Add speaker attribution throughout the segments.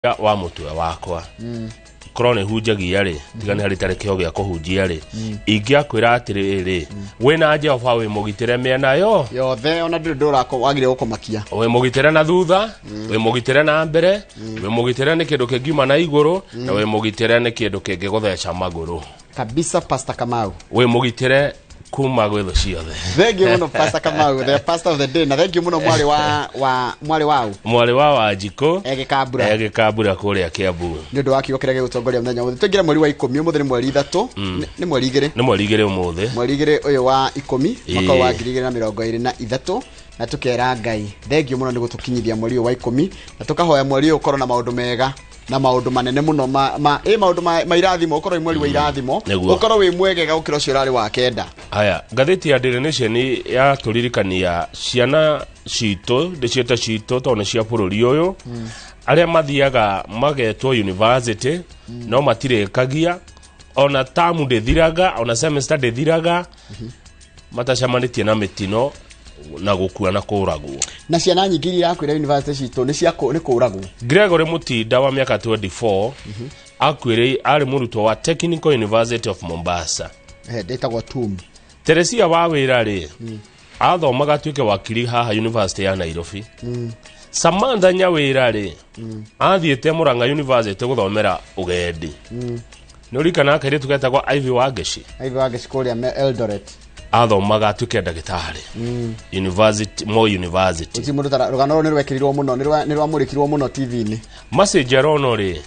Speaker 1: wa mutwe wakwa korone hunjagia ri tigane hari tareke ogya kuhunjia ri ingiakwira atiriri wina Jehova we mugitire mena yo
Speaker 2: yothe ona ndura ko wagire gukomakia
Speaker 1: we mugitire na thutha we mugitire na mbere we mugitire ni kindu kingiuma na iguru na we mugitire ni kindu kingigotheca maguru
Speaker 2: kabisa. Pastor Kamau
Speaker 1: we mugitire kuma gwetho ciothe.
Speaker 2: Thank you muno Pastor Kamau, the pastor of the day. Na thank you muno mwari wa Njiko egekabura kuria Kiambu ni ndu waki okirege gutongoria muthenya muthi tugira mweri wa 10 muthi ni mweri 3 ni mweri 2 umuthi mweri 2 uyu wa 10 mwaka wa 2023 na tukera Ngai thank you muno ni gutukinyithia mweri wa 10 na tukahoya mweri uyu ukorwo na maundu mega na maundu manene muno maundu mairathimo ukorwo mweri wa irathimo ukorwo wi mwegega ukira ucio rari wa kenda.
Speaker 1: Aya ngatheti ya Daily Nation ya turirikania ciana cito ndicieta cito tone cia bururi uyu aria mathiaga magetwo university no matirekagia ona tamu ndithiraga ona semester ndithiraga matacamanitie na mitino na gukua na kuragwo
Speaker 2: na ciana nyingi iria akwira university cito ni kuragwo.
Speaker 1: Gregory Mutinda wa miaka 24 akwire ari murutwo wa Technical University of Mombasa
Speaker 2: ndetagwo TUM.
Speaker 1: Teresia wa wira ri athomaga tuike wakiri haha University ya Nairobi. Samantha Nyawira ri athiete Murang'a University guthomera ugendi. Nurikana akire tugetagwo Ivy Wageshi
Speaker 2: kuria Eldoret
Speaker 1: athomaga tuike ndagitari University Moi University.
Speaker 2: Uti mundu rugano ni rwekirirwo muno ni rwamurikirwo muno TV-ini.
Speaker 1: Mase Jerono ri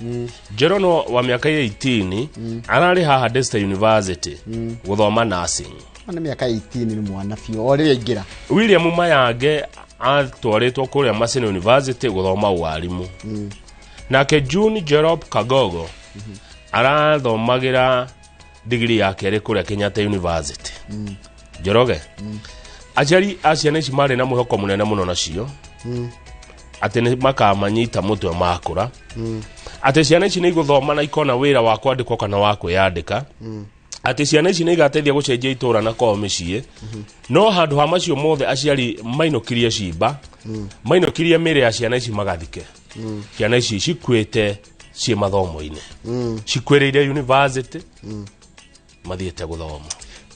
Speaker 1: Jerono wa miaka 18 arari haha Desta University guthoma nursing.
Speaker 2: Ana miaka 18 ni mwana fio ori ingira.
Speaker 1: William Mayange atwaretwo kuria Maseno University guthoma warimu. Nake June Jerob Kagogo arathomagira degree yake ri kuria Kenyatta University. Joroge aciari aciana ici mari na muhoko munene muno nacio ati ni makamanyita mutwe makura ati ciana ici ni iguthoma na ikona wira wa kwandikwo kana wa kwiyandika ati ciana ici ni igateithia gucenjia itura na kwao micii no handu ha macio mothe aciari mainokirie cimba mainokirie mire ya ciana ici magathike ciana ici cikwite cie mathomo-ini cikwereire university mathiete guthoma.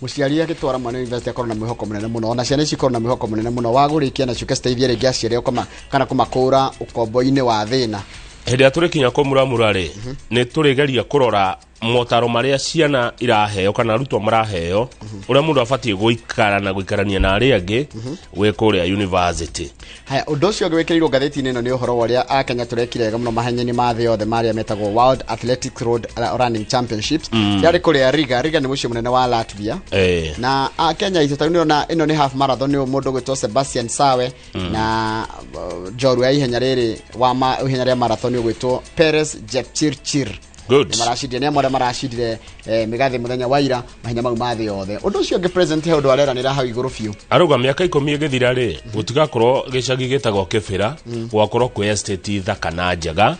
Speaker 2: Muciari agitwara mwana university akorwo na mwihoko munene muno ona ciana ici korwo na mwihoko munene muno wagurikia na ciuke steithia ringi aciari okoma kana kumakura ukombo-ini wa thina
Speaker 1: hindi aturikinya kumuramura ri ni turigeria kurora motaro maria ciana iraheo kana rutwa maraheo uria mundu abatie guikara na guikarania na ari angi we kuria university.
Speaker 2: Haya undu ucio gwekirirwo ngatheti-ini ino ni uhoro waria Akenya turekirega muno mahenya-ini ma thi yothe maria metagwo World Athletic Road Running Championships yari kuria Riga ni mucio munene wa Latvia na Akenya itutani ona ino ni half marathon ni mundu gwitwo Sebastian Sawe na jorua ihenya riri wa ihenya ria marathon gwitwo Perez Jepchirchir.
Speaker 1: Good.
Speaker 2: Marashidire ni amore marashidire migathi muthenya waira mahenya mau mathi yothe undu ucio ngi present he undu arera ni ra hau iguru fiu
Speaker 1: aruga miaka 10 igithira ri gutigakorwo gicagi gitagwo Kibira gwakorwo ku estate thaka na njega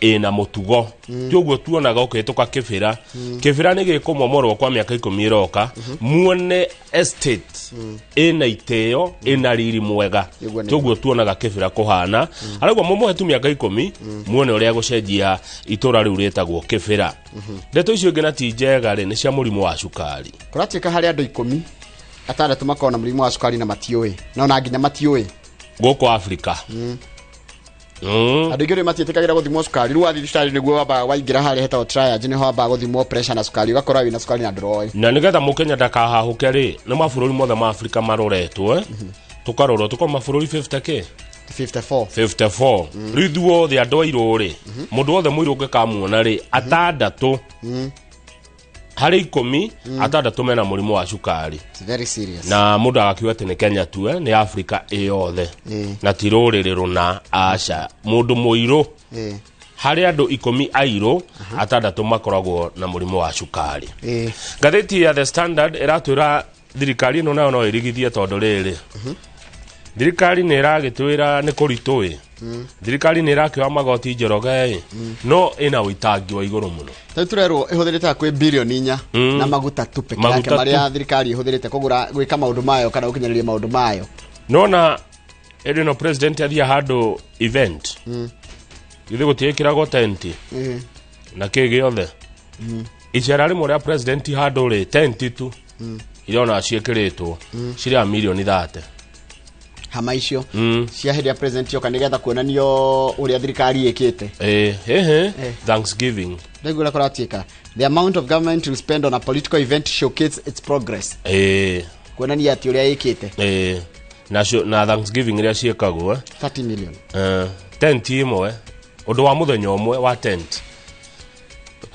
Speaker 1: ina mutugo tioguo tuonaga ukituka Kibira ni gikumomorwo kwa miaka 10 iroka muone estate ina iteo ina riri mwega tioguo tuonaga Kibira kuhana arauga momo hetu miaka 10 muone uria gucenjia itura riu ritagwo Kibira. Ndeto icio ngina ti njega ri ni cia murimu wa cukari
Speaker 2: kuratika hari andu 10 atandatu makona murimu wa cukari na matioi na ona nginya matioi
Speaker 1: goko Africa
Speaker 2: andu igire matietikagira guthimwo cukari ru athi cukari niguo waba waingira hari heta triage ni ho waba guthimwo pressure na cukari ugakora wina cukari na ndroi na
Speaker 1: nigetha mukenya ndakahahuke ri ni mabũrũri mothe ma Africa maroretwo tukarorwo tuko mabũrũri 50k 54 rithuo the andu airuri mundu wothe muiru ngekamuona ri atandatu hari 10 atandatu mena murimu wa cukari.
Speaker 2: It's very serious
Speaker 1: na mundu agakiuga ati ni Kenya tu ni Africa yothe na tiruriri runa aca mundu muiru hari andu 10 airu atandatu makoragwo na murimu wa cukari. Ngatheti ya The Standard iratwira thirikari no nayo no irigithie tondu riri thirikari ni iragitwira ni kuritui thirikari ni irakioa magoti Njoroge no ina witangi wa iguru muno
Speaker 2: turerwo ihuthirite kwi bilioni 4 na maguta tu peke yake maria thirikari ihuthirite kugura gwika maundu mayo kana gukinyiriria maundu mayo
Speaker 1: nona edino president athia hado event Ithe gutiekirago tent. Na kege othe. Ichera rimwe ria president handore tent tu. Iriona ciekiritwo. Ciria milioni 30.
Speaker 2: Hama icio cia hĩndĩ ya president yoka nigetha kuonanio uria thirikari ikite.
Speaker 1: Thanksgiving.
Speaker 2: Ndegura koratieka. The amount of government will spend on a political event showcase its progress. Kuonania ati uria ikite.
Speaker 1: Na Thanksgiving ria ciekagwo
Speaker 2: 30 million.
Speaker 1: Tent imwe undu wa muthenya umwe wa tent.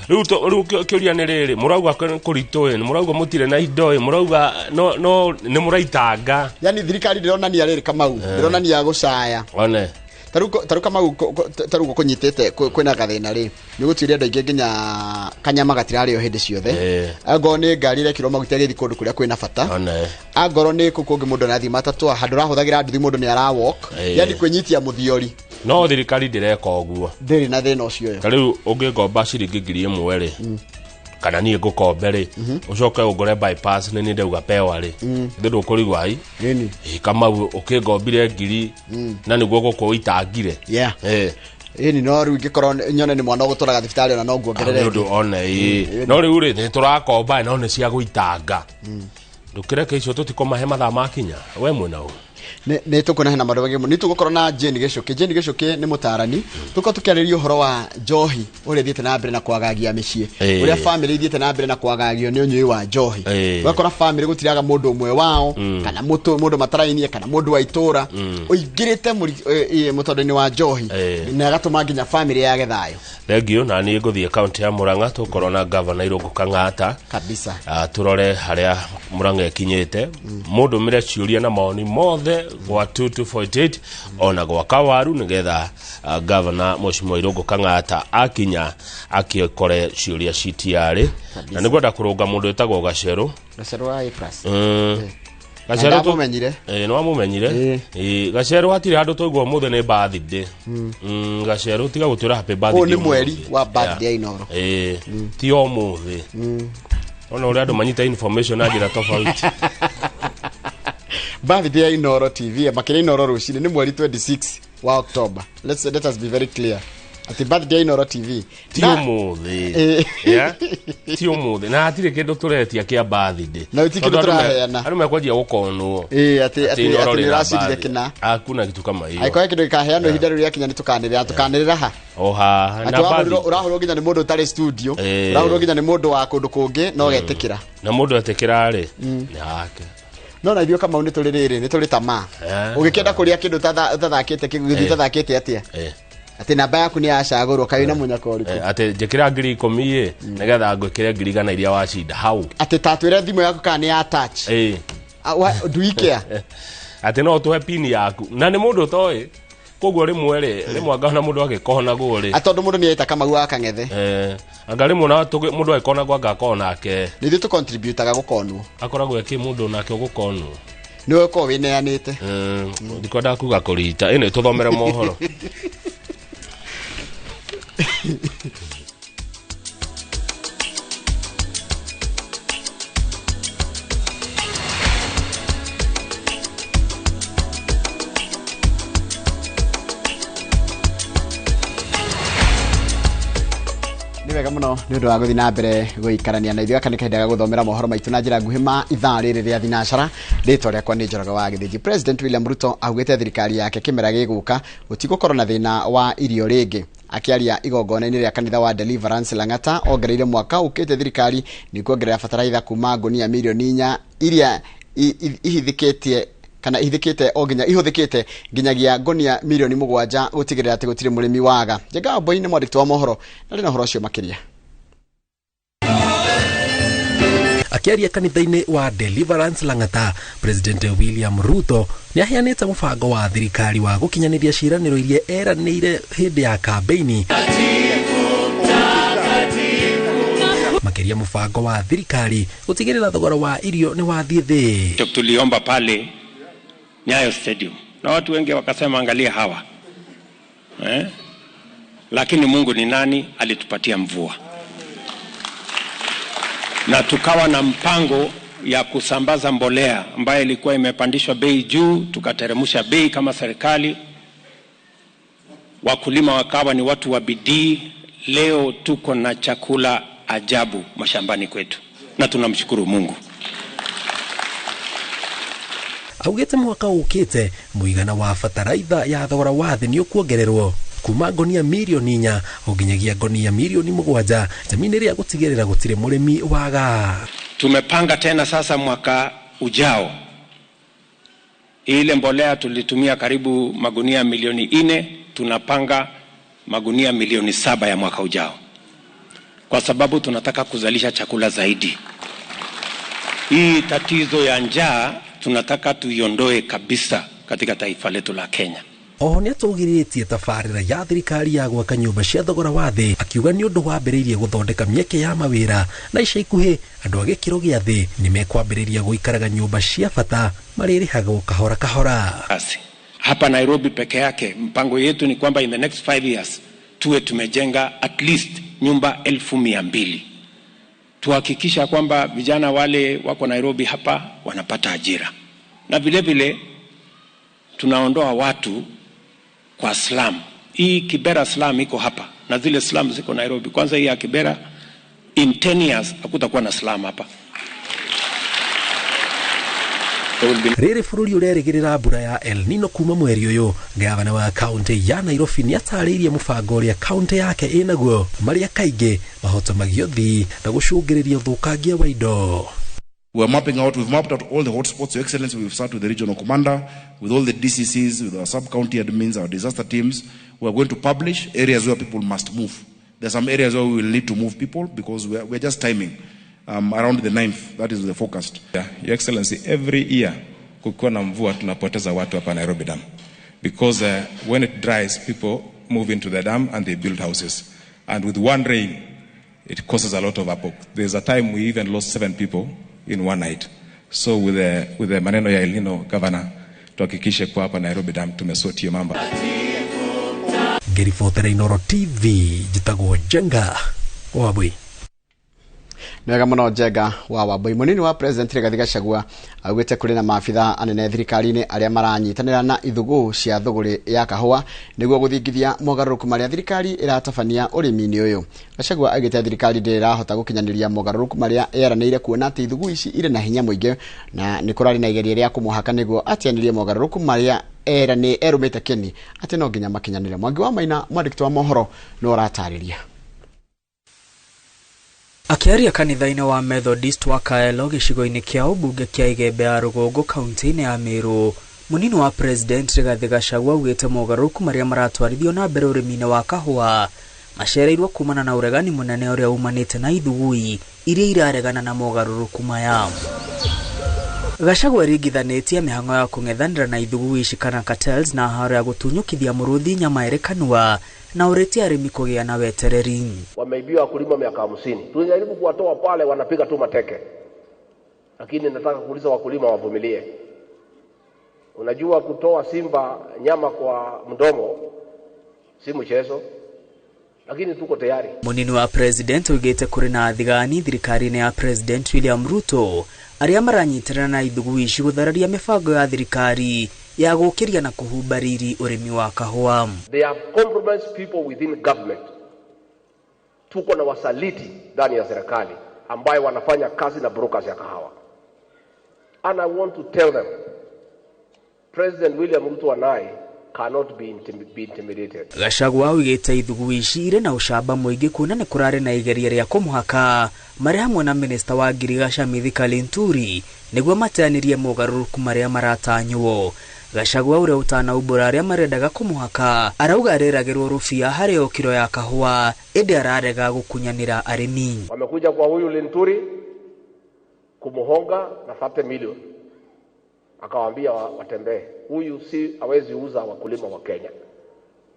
Speaker 1: Riu kiuria ni riri murauga kuritoe ni murauga mutire na indo murauga no ni muraitanga.
Speaker 2: Yani thirikari ndironania riri Kamau ndironania gucaya
Speaker 1: one
Speaker 2: taru Kamau taru kunyitete kwina gathina ri ni gutiria andu aingi nginya kanyama gatirari o hindi ciothe agoro ni ngari rekirwo maguta githi kundu kuria kwina bata agoro ni kukungi mundu na thima tatu handu rahuthagira nduthi mundu ni ara walk yani kwenyitia muthiori
Speaker 1: no thirikari ndireka uguo
Speaker 2: ndiri na thina ucio
Speaker 1: tariu ungigomba ciringi 1,000 ri kana nie ngukombe ri ucoke ugure bypass ni ndauga pewa ri ndu kurigwa ai
Speaker 2: nini
Speaker 1: kama ukigombire 1,000 na niguo gukuitangire
Speaker 2: ni no riu ngikoro nyone ni mwana guturaga thibitari ona no nguongerere
Speaker 1: ndu one no riu ri ni turakomba no ni cia guitanga ndukireke icio tutikomahe mathaa makinya we mwena u
Speaker 2: ne tukona hena madogo ngemo ni tugukora na Jane Gicuki ni mutarani tuko tukiaririo horo wa njohi uri thiete na mbere na kwagagia micii uri family thiete na mbere na kwagagio ni unyui wa njohi wakora family gutiraga mundu umwe wao kana mundu matarainie kana mundu wa itura uingirite mutondoini wa njohi na gatuma nginya family yage thayo
Speaker 1: thengio na ni nguthie county ya Murang'a tukoro na governor Irungu Kang'ata
Speaker 2: kabisa
Speaker 1: turore haria Murang'a kinyete mundu mire ciuria na maoni mothe gwa 2248 ona gwa kawaru nigetha governor Mheshimiwa Irungu Kang'ata akinya akikore ciuria citiari na nigwenda kurunga mundu etagwo Gaceru
Speaker 2: wa A+.
Speaker 1: Gaceru mumenyire no mumenyire Gaceru atire handu toigwo muthe ni birthday Gaceru tiga gutira happy birthday
Speaker 2: ni mweri wa birthday inoro
Speaker 1: ti o muthe ona uri andu manyita information ajira tofauti
Speaker 2: birthday inoro TV makire inoro rucini ni mweri 26 wa October. Let us be very clear. Ati birthday inoro TV
Speaker 1: tio muthe tio muthe na atire kindu turetia kia birthday
Speaker 2: na utikindu turaheana
Speaker 1: anu mekwajia gukonwo
Speaker 2: ati racidi kina
Speaker 1: hakuna kitu kama hiyo
Speaker 2: aiko kindu kaheano ihinda riu yakinya ni tukanirira ha
Speaker 1: oha
Speaker 2: na birthday urahurwo nginya ni mundu tari studio urahurwo nginya ni mundu wa kundu kungi no getikira
Speaker 1: na mundu etikira ri ni hake
Speaker 2: no na ithio kama ni tuririri ni turi tama ugikienda kuria kindu tathakite kiguthi tathakite atia ati namba yaku ni yacagurwo kai na munyaka uriku
Speaker 1: ati njikira 10,000 nigetha ngwikire 100 iria wacinda hau
Speaker 2: ati tatwire thimu yaku kana ni attach duikea
Speaker 1: ati no tuhe pin yaku na ni mundu toy koguo rimwe ri mwanga na mundu agikona guri
Speaker 2: atondu mundu ni aita kama gwa kangethe
Speaker 1: anga rimwe na mundu agikona gwa ngakona ake
Speaker 2: ni thi tu contribute ga gukonwo
Speaker 1: akoragwo eki mundu nake gukonwo
Speaker 2: niwe ko wineanite
Speaker 1: ndikwenda kuga kurita ine tuthomere mohoro
Speaker 2: wega muno ni undu wa guthi na mbere guikarania na ithio kana kahinda guthomera mohoro maitu na njira nguhi ma ithaa riri ria thinashara ritwa riakwa ni Njoroge wa Githiji. President William Ruto augite thirikari yake kimera giguka gutigukorwo na thina wa irio ringi akiaria igongona-ini ria kanitha wa Deliverance Lang'ata ongereire mwaka ukite thirikari ni kuongerera fataraitha kuma ngunia milioni 4 iria ihithikite kana ihithikite o nginya ihuthikite nginyagia ngonia milioni 7 gutigirira ati gutire murimi waga jega boine mwandikti wa mohoro na rina horo cio makiria
Speaker 3: akiaria kanitha-ini wa Deliverance Lang'ata President William Ruto ni ahianite mubango wa thirikari wa gukinyaniria ciraniro iria eranire hindi ya kampeini makiria mubango wa thirikari gutigirira thogora wa irio ni wathie thi.
Speaker 4: Tuliomba pale Nyayo Stadium na watu wengi wakasema angalia hawa lakini Mungu ni nani alitupatia mvua na tukawa na mpango ya kusambaza mbolea ambayo ilikuwa imepandishwa bei juu tukateremsha bei kama serikali wakulima wa kahawa ni watu wa bidii. Leo tuko na chakula ajabu mashambani kwetu na tunamshukuru Mungu.
Speaker 3: Augete mwaka ukite muigana wa fataraitha ya thogora wa thĩ nĩũkuongererwo kuma ngonia milioni 4 ũginyagia ngonia milioni 7 jamini ria gutigirira gutire murimi waga.
Speaker 4: Tumepanga tena sasa mwaka ujao, ile mbolea tulitumia karibu magunia milioni 4, tunapanga magunia milioni 7 ya mwaka ujao, kwa sababu tunataka kuzalisha chakula zaidi. Hii tatizo ya njaa tunataka tuiondoe kabisa katika taifa letu la Kenya.
Speaker 3: Oho nĩatũgirĩtie tabarĩra ya thirikari ya gwaka nyũmba cia thogora wa thĩ, akiuga nĩ ũndũ wambĩrĩirie gũthondeka mĩeke ya mawĩra, na ica ikuhĩ andũ a gĩkĩro gĩa thĩ nĩmekwambĩrĩria gũikaraga nyũmba cia bata marĩrĩhagwo kahora kahora.
Speaker 4: Hapa Nairobi peke yake mpango yetu ni kwamba in the next 5 years tuwe tumejenga at least nyumba 1,200. Tuhakikisha kwamba vijana wale wako Nairobi hapa wanapata ajira, na vile vile tunaondoa watu kwa slum. Hii Kibera slum iko hapa na zile slum ziko Nairobi. Kwanza hii ya Kibera, in 10 years hakutakuwa na slum hapa.
Speaker 3: Rĩrĩ bũrũri ũrerĩgĩrĩra mbura ya El Nino kuma mweri ũyũ, gavana wa kaunti ya Nairobi nĩatarĩirie mũbango ũrĩa kaunti yake ĩnaguo marĩa kaingĩ mahotomagio thĩ na gũcũngĩrĩria ũthũkangia wa indo.
Speaker 5: We've mapped out all the hotspots. Your Excellency, we've started with the regional commander, with all the DCCs, with our sub-county admins, our disaster teams. We're going to publish areas where people must move. There are some areas where we will need to move people because we're just timing. Around the 9th, that is the forecast.
Speaker 6: Yeah, Your Excellency, every year, kukiwa na mvua tunapoteza watu hapa Nairobi Dam. Because when it dries, people move into the dam and they build houses. And with one rain, it causes a lot of havoc. There's a time we even lost 7 people in one night. So with the maneno ya El Nino, Governor, tuhakikishe kwa hapa Nairobi Dam tumesotie mambo.
Speaker 3: Ngĩribotera Inooro TV, njĩtagwo Jenga Wabui.
Speaker 2: Mwega mũno Jenga wa Wabui. Mũnini wa President Rigathi Gachagua augĩte kũrĩ na maabitha anene thirikari-inĩ arĩa maranyitanĩra na ithũgũ cia thũgũrĩ ya kahũa nĩguo gũthingithia mogarũrũku marĩa thirikari ĩratabania ũrĩmi-inĩ ũyũ. Gachagua augĩte thirikari ndĩrahota gũkinyanĩria mogarũrũku marĩa yeranĩire kuona atĩ ithũgũ ici irĩ na hinya mũingĩ na nĩ kũrarĩ na igeria rĩa kũmũhaka nĩguo atianĩrie mogarũrũku marĩa erũmĩte kĩni atĩ no nginya makinyanĩre. Mwangi wa Maina, mwandĩki wa mohoro, no aratarĩria.
Speaker 7: Akiaria kanitha-inĩ wa Methodist wa Kaelo gĩcigo-inĩ kĩa ũmbunge kĩa Igembe ya Rũgongo kaunti-inĩ ya Meru, mũnini wa President Rigathi Gachagua augĩte mogarũrũku marĩa maratwarithio na mbere ũrĩmi-inĩ wa kahũa macereirwo kumana na ũregani mũnene ũrĩa umanĩte na ithugui iria iraregana na mogarũrũku maya. Gachagua ringithanĩtie mĩhang'o ya kũng'ethanĩra na ithugui ici kana cartels na haro ya gũtunyũkithia mũrũthi nyama erekanua na uretia arĩmi kũgĩa na wetereri.
Speaker 8: Wameibiwa wakulima miaka 50. Tunajaribu kuwatoa pale, wanapiga tu mateke. Lakini nataka kuuliza wakulima wavumilie. Unajua kutoa simba nyama kwa mdomo si mchezo. Lakini tuko tayari.
Speaker 7: Munini wa President ugĩte kũrĩ na thigani thirikari-inĩ ya President William Ruto arĩa maranyitanĩra na ithugui ici gũthararia mĩbango ya thirikari ya gũkĩria na kũhumba riri ũrĩmi wa kahũa.
Speaker 8: They have compromised people within government. Tuko na wasaliti ndani ya serikali ambayo wanafanya kazi na brokers ya kahawa. And I want to tell them, President William Ruto and I cannot be intimidated.
Speaker 7: Gachagua augĩte ithugui ici irĩ na ũcamba mũingĩ kuona nĩ kũrarĩ na igeria rĩa kũmũhaka marĩ hamwe na Minister wa Ngirigasha Mithika Linturi nĩguo mateanĩrie mogarũrũku marĩa maratanywo. Gachagua ũrĩa ũtanaumbũra arĩa marendaga kũmũhaka arauga areragĩrwo rũbia harĩ o kiro ya kahũa ĩndĩ ararega gũkunyanĩra arĩmi.
Speaker 8: Wamekuja kwa huyu Linturi kumuhonga na 30 milioni. Akawaambia watembee. Huyu si hawezi uza wakulima wa Kenya.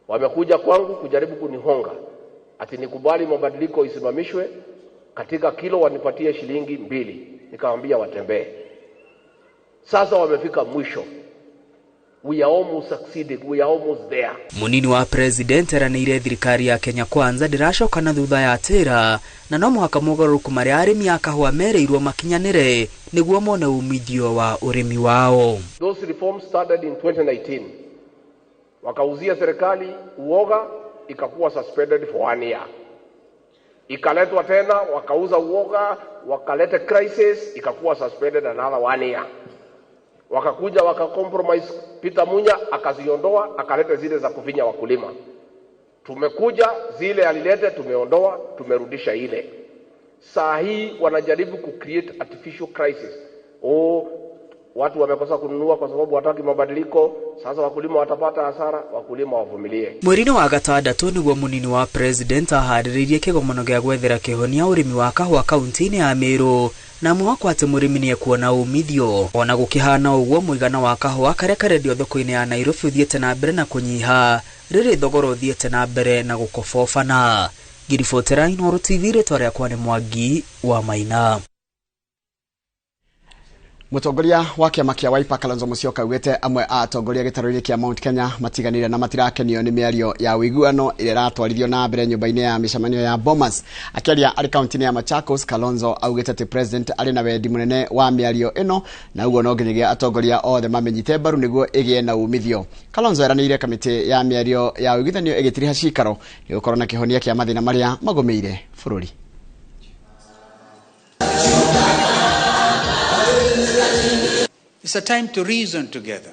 Speaker 8: Wamekuja kwangu kujaribu kunihonga ati nikubali mabadiliko isimamishwe, katika kilo wanipatie shilingi 2. Nikawaambia watembee. Sasa wamefika mwisho. We are almost succeeded. We are almost there.
Speaker 7: Munini wa President eranĩire thirikari ya Kenya Kwanza ndĩracoka na thutha ya tĩra na no mũhaka mogarũrũku marĩa arĩmi a kahũa mereirwo makinyanĩre nĩguo mone umithio wa ũrĩmi wao.
Speaker 8: Those reforms started in 2019 wakauzia serikali uoga, ikakuwa suspended for 1 year. Ikaletwa tena, wakauza uoga, wakaleta crisis, ikakuwa suspended another 1 year. Wakakuja wakakompromise, Peter Munya akaziondoa, akaleta zile za kufinya wakulima. Tumekuja zile alilete, tumeondoa, tumerudisha ile. Saa hii wanajaribu create artificial crisis. Watu wamekosa kununua kwa sababu wataki mabadiliko. Sasa wakulima watapata hasara, wakulima wavumilie.
Speaker 7: Mweri wa gatandatu niguo munini wa president ahariririe kigomano gya gwethera kihonia urimi wa kahua kaunti-ini ya Meru, na mwako ati murimi ni kuona umithio. Ona gukihana uguo muigana wa kahua karia karendio thoko-ini ya Nairobi uthiete na mbere na kunyiha, riri thogora uthiete na mbere na gukobofana. Giribotera Inooro TV ritwa riakwa ni Mwangi wa Maina.
Speaker 2: Mutongoria wa kiama kia Wiper Kalonzo Musyoka augite amwe a atongoria gitaro-ini kia Mount Kenya matiganire na matirakenio ni miario ya wiguano ire ratwarithio na mbere nyumba-ini ya micemanio ya Bomas. Akiaria ari kaunti-ini ya Machakos, Kalonzo augite ati president ari na wendi munene wa miario ino, na uguo no nginyagia atongoria othe mamenyite mbaru niguo igie na umithio. Kalonzo eranire kamiti ya miario ya wigithanio igitiriha cikaro ni gukorwo na kihonia kia mathina maria magomeire bururi.
Speaker 9: It's a time to reason together.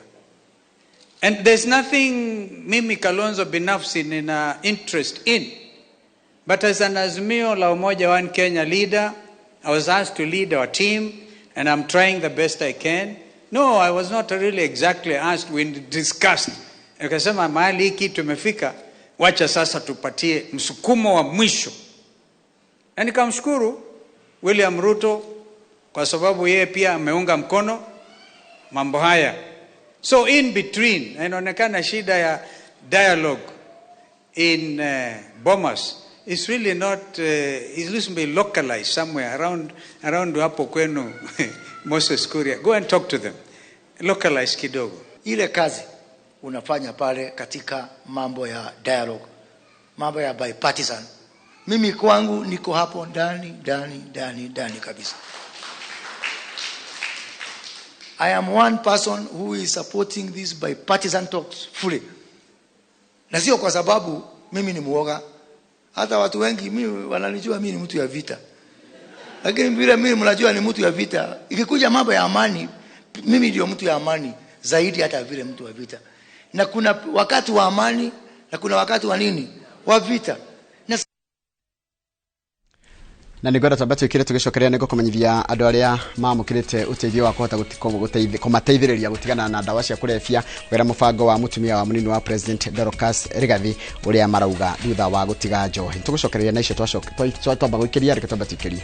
Speaker 9: And there's nothing Mimi Kalonzo binafsi nina interest in. But as an Azimio la Umoja One Kenya leader, I was asked to lead our team, and I'm trying the best I can. No, I was not really exactly asked. We discussed. Nikasema mahali hiki tumefika, wacha sasa tupatie msukumo wa mwisho. Na nikamshukuru William Ruto kwa sababu yeye pia ameunga mkono mambo haya. So in between, inaonekana shida ya dialogue in Bomas is really not, it needs to be localized somewhere around hapo kwenu Moses Kuria. Go and talk to them. Localize kidogo.
Speaker 10: Ile kazi unafanya pale katika mambo ya dialogue, mambo ya bipartisan. Mimi kwangu niko hapo ndani kabisa. I am one person who is supporting these bipartisan talks fully. Na sio kwa sababu mimi ni muoga. Hata watu wengi mimi wananijua mimi ni mtu ya vita. Lakini bila mimi mnajua ni mtu ya vita. Ikikuja mambo ya amani, mimi ndio mtu ya amani zaidi hata vile mtu wa vita. Na kuna wakati wa amani na kuna wakati wa nini? Wa vita.
Speaker 2: Na nigwenda twambe ikire tugicokeria nego kumenyithia andu aria mamukirite uteithio wa kuhota kumateithiriria gutigana na ndawa cia kurefia wera mubango wa mutumia wa munini wa president Dorcas Rigathi uria marauga thutha wa gutiga njohi. Tugucokeria na icio twamba guikiria reke twambe tuikirie.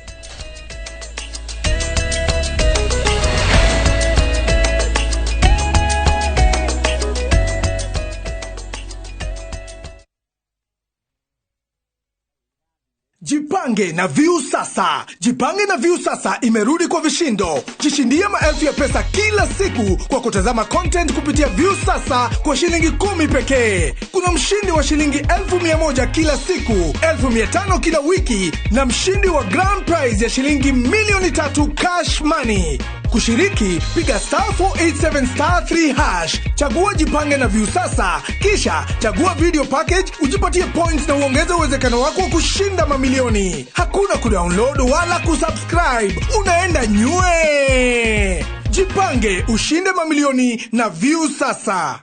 Speaker 11: Jipange na View Sasa. Jipange na View Sasa imerudi kwa vishindo. Jishindie maelfu ya pesa kila siku kwa kutazama content kupitia View Sasa kwa shilingi 10 pekee. Kuna mshindi wa shilingi 1,100 kila siku, 1,500 kila wiki, na mshindi wa grand prize ya shilingi milioni 3 cash money. Kushiriki, piga *487*3#. Chagua Jipange na View Sasa, kisha chagua video package, ujipatie points na uongeze uwezekano wako wa kushinda mamilioni. Hakuna kudownload wala kusubscribe. Unaenda nywe. Jipange, ushinde mamilioni na View Sasa.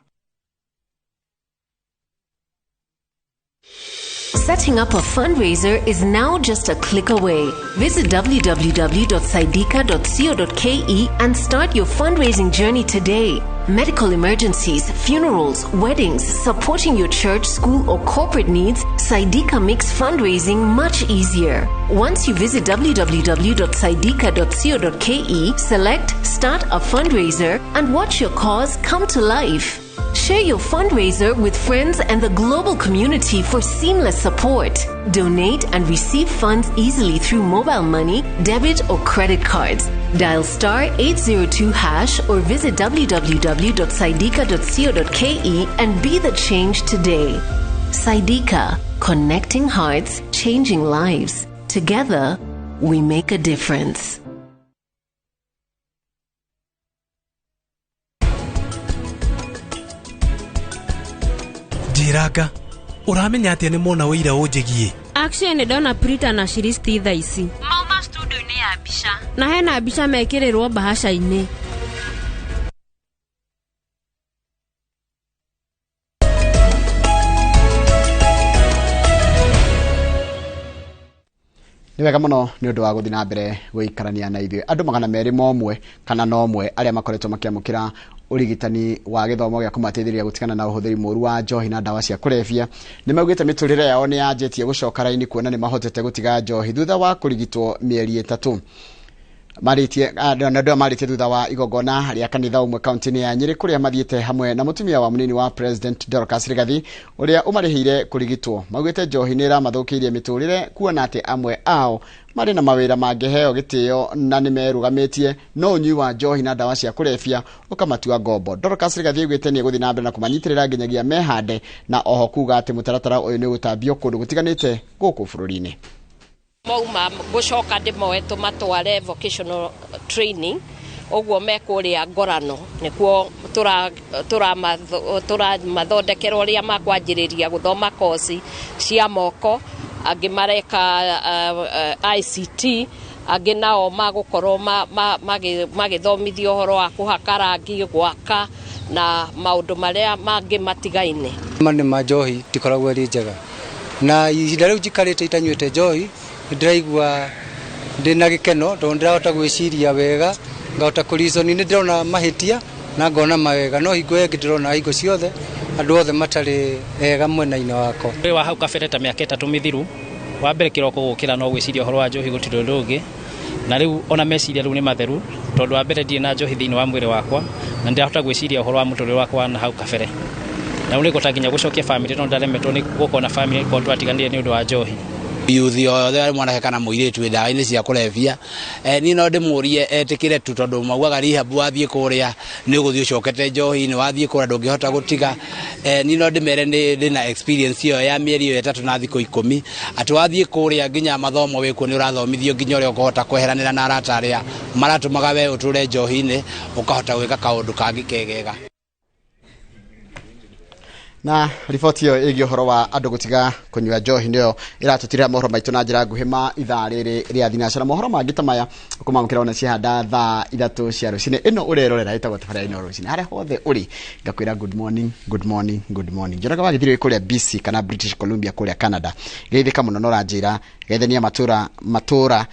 Speaker 12: Setting up a fundraiser is now just a click away. Visit www.saidika.co.ke and start your fundraising journey today. Medical emergencies, funerals, weddings, supporting your church, school, or corporate needs, Saidika makes fundraising much easier. Once you visit www.saidika.co.ke, select Start a Fundraiser and watch your cause come to life. Share your fundraiser with friends and the global community for seamless support. Donate and receive funds easily through mobile money, debit or credit cards. Dial *802# or visit www.saidika.co.ke and be the change today. Saidika, connecting hearts, changing lives. Together, we make a difference.
Speaker 13: Njiranga uramenya atia ni mona wira unjigie
Speaker 14: Actually ndona Prita na Shiristi thaa ici mauma studio ni ya bisha na hena bisha mekirirwo bahasha ini
Speaker 2: Ni wega muno ni undu wa guthi na mbere guikarania na ithuĩ andu 200 momwe kana nomwe aria makoretwo makiamukira urigitani wa githomo gĩa kũmateithĩrĩria gutigana na ũhũthĩri mũru wa njohi na ndawa cia kũrebia nĩ maugĩte mĩtũrĩre yao nĩ yanjĩtie gũcoka raini kuona nĩ mahotete gũtiga njohi thutha wa kũrigitwo mĩeri 3 maritie thutha wa igongona rĩa kanitha umwe kaunti-inĩ ya Nyeri kuria mathiĩte hamwe na mutumia wa munini wa President Dorcas Rigathi uria umarĩhĩire kũrigitwo maugĩte njohi nĩ ĩramathũkĩirie mĩtũrĩre kuona atĩ amwe ao marĩ na mawĩra mangĩheo gĩtĩo na nĩ merũgamĩtie no ũnyui wa njohi na ndawa cia kũrebia ũkamatua ngombo. Dorcas Rigathi augĩte nĩ gũthiĩ na mbere na kũmanyitĩrĩra nginyagia mehande na oho kuga atĩ mũtaratara ũyũ nĩ ũgũtambio kũndũ gũtiganĩte gũkũ bũrũri-inĩ.
Speaker 15: Mauma gucoka ndimoe tumatware vocational training ogwo mekuria ngorano nikuo mathondekera uria makwanjiriria guthoma kosi cia moko angi mareka ICT angi nao magukorwo magithomithio horo wa kuhaka rangi gwaka na maundu maria mangi matigaine
Speaker 16: mane majohi tikoragwo ri njega na ihinda riu jikarite itanyuite njohi ndiraigua ndina gikeno tondu ndirahota gwiciria wega ngahota kurizoni ni ndirona mahitia na ngona mawega no hingo yengi ndirona hingo ciothe andu othe matari ega mwena-ini wako
Speaker 17: wa hau kabere ta miaka 3 mithiru wa mbere kiroko gukira no gwiciria horo wa njohi gutiro ndungi na riu ona meciria riu ni matheru tondu wa mbere ndie na njohi thiini wa mwiri wakwa na ndirahota gwiciria horo wa muturire wakwa na hau kabere na uri gotaginya gucokia family no ndaremetwo ni gukona family ko twatiganire ni undu wa njohi
Speaker 18: yuthi othe mwana kana muiritu ndawa-ini cia kurebia ni no ndimurie etikire tu tondu maugaga rehab wathie kuria ni guthie ucokete njohi ni wathie kuria ndungihota gutiga ni no ndimere ndina experience iyo ya mieri 3 na thiko 10 ati wathie kuria nginya mathomo wikuo ni urathomithio nginya uri ukahota kweheranira na arata aria maratumaga we uture njohi-ini ukahota gwika kaundu kangi kegega.
Speaker 2: Na riboti iyo ĩgiĩ ũhoro wa andũ gũtiga kũnyua njohi nĩyo ĩratũtirĩra mohoro maitũ na njĩra nguhĩ ma ithaa rĩrĩ rĩa thinacara. Mohoro mangĩ ta maya ũkũmamũkĩra ona ciahanda thaa 3 cia rũcinĩ. Ĩno ũrerorera ĩtagwo tabarĩra ĩno rũcinĩ harĩa hothe ũrĩ ngakwĩra good morning good morning good morning. Njoraga wagĩthirwo kũrĩa BC kana British Columbia kũrĩa Canada geithĩka mũno no ranjĩra geithania matũra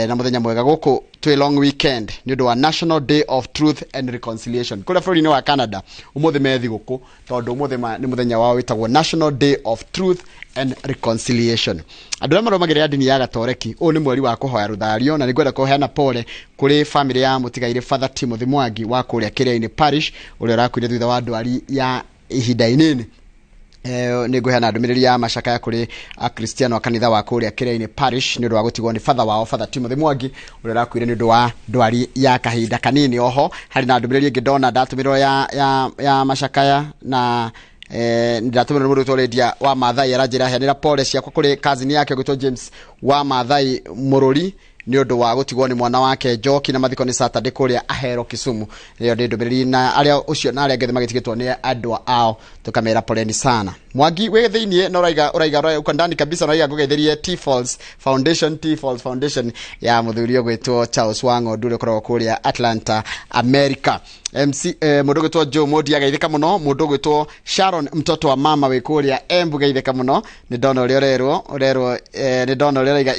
Speaker 2: na muthenya mwega guku twi long weekend ni undu wa National Day of Truth and Reconciliation kula bũrũri-inĩ wa Canada umuthi methi guku tondu umuthi ni muthenya wao witagwo National Day of Truth and Reconciliation. Andũ arĩa marũmagĩrĩra ndini ya Gatoreki ũyũ nĩ mweri wa kũhoya rũthario na nĩngwenda kũheana pole kũrĩ family ya mũtigaire Father Timothy Mwangi wa kũrĩa Kĩrĩa-inĩ Parish ũrĩa ũrakuire thutha wa ndwari ya ihinda inini. Ni nguheana ndũmĩrĩri ya macakaya kũrĩ akristiano a kanitha wa kũrĩa Kĩrĩa-inĩ Parish nĩ ũndũ wa gũtigwo nĩ father wao Father Timothy Mwangi ũrĩa ũrakuire nĩ ũndũ wa ndwari ya kahinda kanini. Oho harĩ na ndũmĩrĩri ĩngĩ ndona ndatũmĩrwo ya macakaya na ndatũmĩrwo mũndũ ũtũrendia wa Maathai aranjĩra heanĩra pole ciakwa kũrĩ cousin yake ũgĩtwo James wa Maathai Mũrũri ni undu wa gutigwo ni mwana wake Njoki na mathiko ni Saturday kuria Ahero Kisumu. Leo ndi ndũmĩrĩri na aria ucio na aria ngethe magitigitwo ni andũ ao tukamera poleni sana. Mwangi we thĩinĩ no uraiga ukandani kabisa uraiga ngugeithĩrie T Falls Foundation ya mũthuri ũgwĩtwo Charles Wango ndure korwo kuria Atlanta America. MC mũndũ ũgwĩtwo Joe Modi agaithĩka mũno, mũndũ ũgwĩtwo Sharon mtoto wa mama we kuria Embu gaithĩka mũno. Ni ndona ũrĩa ũrerwo ni ndona ũrĩa uraiga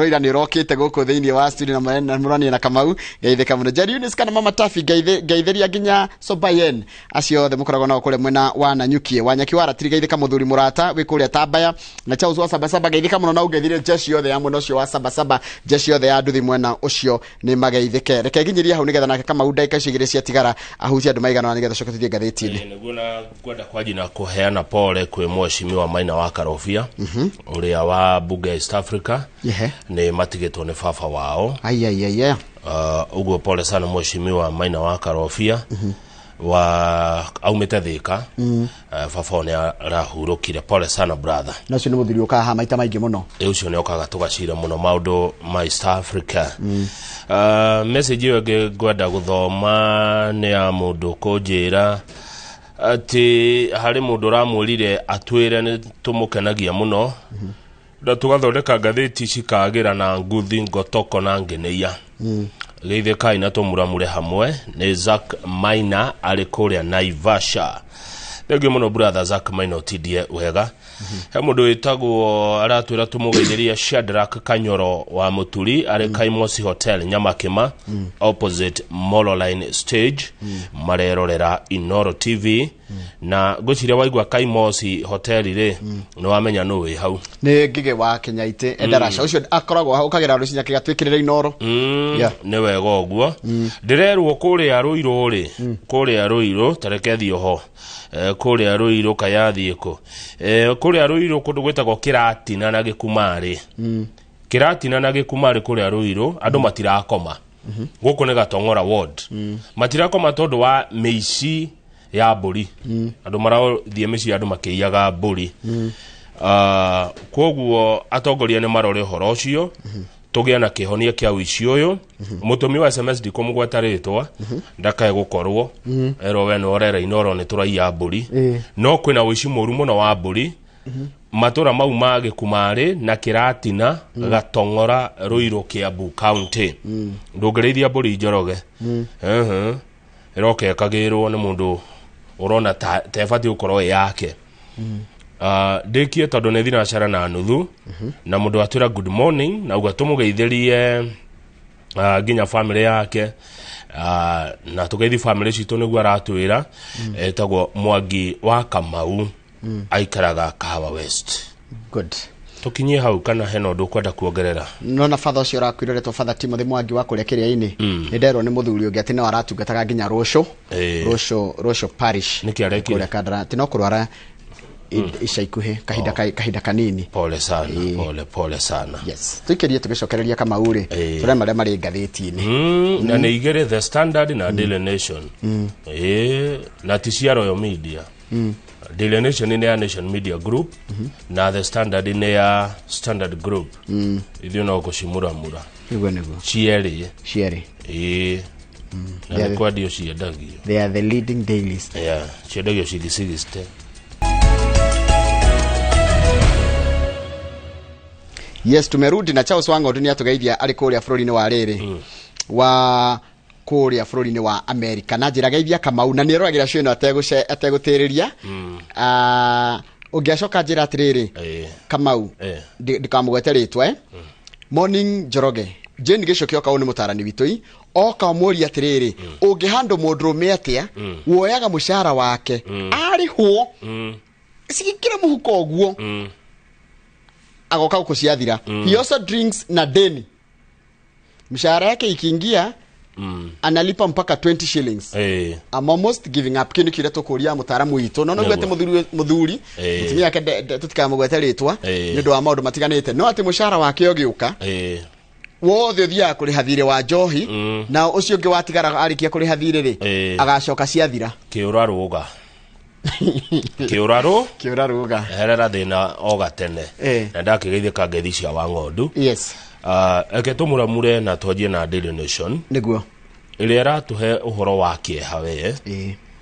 Speaker 2: ira ni rokite gũkũ thĩinĩ wa studio na Murani na Kamau gaithĩka mũno. Jariunis kana Mama Tafi gaithĩria nginya Sobayen acio othe mũkoragwo nao kũrĩa mwena wa Nanyukie Wanyaki wa Ratiri gaithĩka mũthuri Murata we kuria Tabaya na Charles wa Sabasaba gaithĩka mũno na ũgeithire jeshi yothe ya mwena ũcio wa Sabasaba jeshi yothe ya nduthi mwena ũcio ni magaithĩke. Reke nginyiria hau nĩgetha nake Kamau ndagĩka cigĩrĩ cia tigara ahutia andũ maigana nĩgetha coka tuthie ngathĩti-inĩ.
Speaker 1: Nĩguo kwenda kwa jina kuheana pole kwĩ mheshimiwa Maina wa Karofia ũrĩa wa bunge East Africa ni matigĩtwo nĩ baba wao. Uguo pole sana mheshimiwa Maina wa Karofia wa aumete Thika baba ni arahurũkire. Pole sana brother.
Speaker 2: Nacio nĩ mũthuri ũkaha maita maingĩ mũno.
Speaker 1: Ucio nĩ okaga tũgacira mũno maũndũ ma East Africa. Message iyo ngwenda guthoma ni ya mundu kunjira ati hari mundu ramurire atwire ni tumukenagia muno da tugathondeka ngathĩti cikagira na nguthi ngotoko na ngeneia geithe kai na tumuramure hamwe ni Zack Maina ari kuria Naivasha. Thengio muno brother Zack Maina otidie wega. He mundu witagwo aratwira tumugeithiria Shadrack Kanyoro wa Muturi ari Kaimosi Hotel Nyamakima opposite Mololine Stage marerorera Inoro TV na gociria waigwa Kaimosi Hotel ri no wamenya no we hau
Speaker 2: ni ngige wa Kenyaite endarasha ucio akoragwo hau kagira rucinya kigatwikirira Inoro
Speaker 1: ni wega uguo ndirerwo kuria Ruiro ri kuria Ruiro tarekethio ho kuria Ruiro kayathie ko kuria Ruiro kundu gwetagwo Kiratina na Gikumari Kiratina na Gikumari kuria Ruiro andu matirakoma guku ni Gatongora ward matirakoma tondu wa meici ya mburi andu marathie mici andu makiyaga mburi koguo atongoria ni marore horo ucio tugia na kihonia kia wici uyu mutumi wa SMS dikomugwataritwa ndakae gukorwo ero we no orera Inoro ni turaiya mburi no kwina wici muru muno wa mburi matura mau ma Gikumari na Kiratina Gatongora Ruiro Kiambu County ndungereithia mburi Njoroge eroke kagirwo ni mundu urona tefati ukoro yake dekie tondu ne thina cara na nuthu na mundu atwira good morning na ugatumugeithirie ginya family yake na tugeithi family citu niguo aratwira etagwo Mwangi wa Kamau aikaraga Kahawa West.
Speaker 2: Good.
Speaker 1: Tukinyie hau kana heno ndu kwenda kuongerera
Speaker 2: no na father ucio rakwirire Father Timothy Mwangi wa kuria Kiria-ini ni nderwo ni muthuri ungi ati no aratungataga ginya Rosho parish
Speaker 1: niki areki
Speaker 2: kuria Kadara tino kurwara isha ikuhe kahinda kanini.
Speaker 1: Pole sana pole sana.
Speaker 2: Yes, tukirie tugicokereria kama ure tore mari ngathĩti-inĩ
Speaker 1: na nĩ igere The Standard na Daily Nation na tisia Royal Media Daily Nation ni ya Nation Media Group na The Standard ni ya Standard Group ithio no kushimura mura
Speaker 2: niguo
Speaker 1: cieri na kwa dio ciendagio
Speaker 2: they are the leading dailies
Speaker 1: ciendagio cigisigiste.
Speaker 2: Yes, tumerudi na Charles Wanga dunia tugeithia ari kuria bũrũri-inĩ wa rĩrĩ wa kuria bũrũri-inĩ wa America na njĩra geithia Kamau na nĩroragira cio ĩno ategũtĩrĩria ũngĩacoka njĩra atĩrĩrĩ Kamau ndikamũgwete rĩtwa Morning Njoroge Jane Gĩcokio kaũ nĩ mũtarani witũ oka mũria atĩrĩrĩ ũngĩhandwo mũndũrũme atĩa woyaga mũcara wake arĩhwo sikira mũhuko ũguo agoka huko siathira he also drinks na deni mshahara yake ikiingia analipa mpaka 20 shillings I'm almost giving up kini kile tokuria mutaramu wito no gwete muthuri mutumia yake tutikamugwete ritwa ndio wa maundu matiganite no ati mushahara wake ogiuka wothe thia kuri hathire wa njohi na ucio ngi watigara arikia kuri hathire ri agacoka siathira
Speaker 1: kiuraruga kiuraruga herera thina ogatene na ndakigeithika ngethi cia wa ng'ondu eke tumuramure na twajie na Daily Nation
Speaker 2: niguo
Speaker 1: ile ratuhe uhoro wa kieha we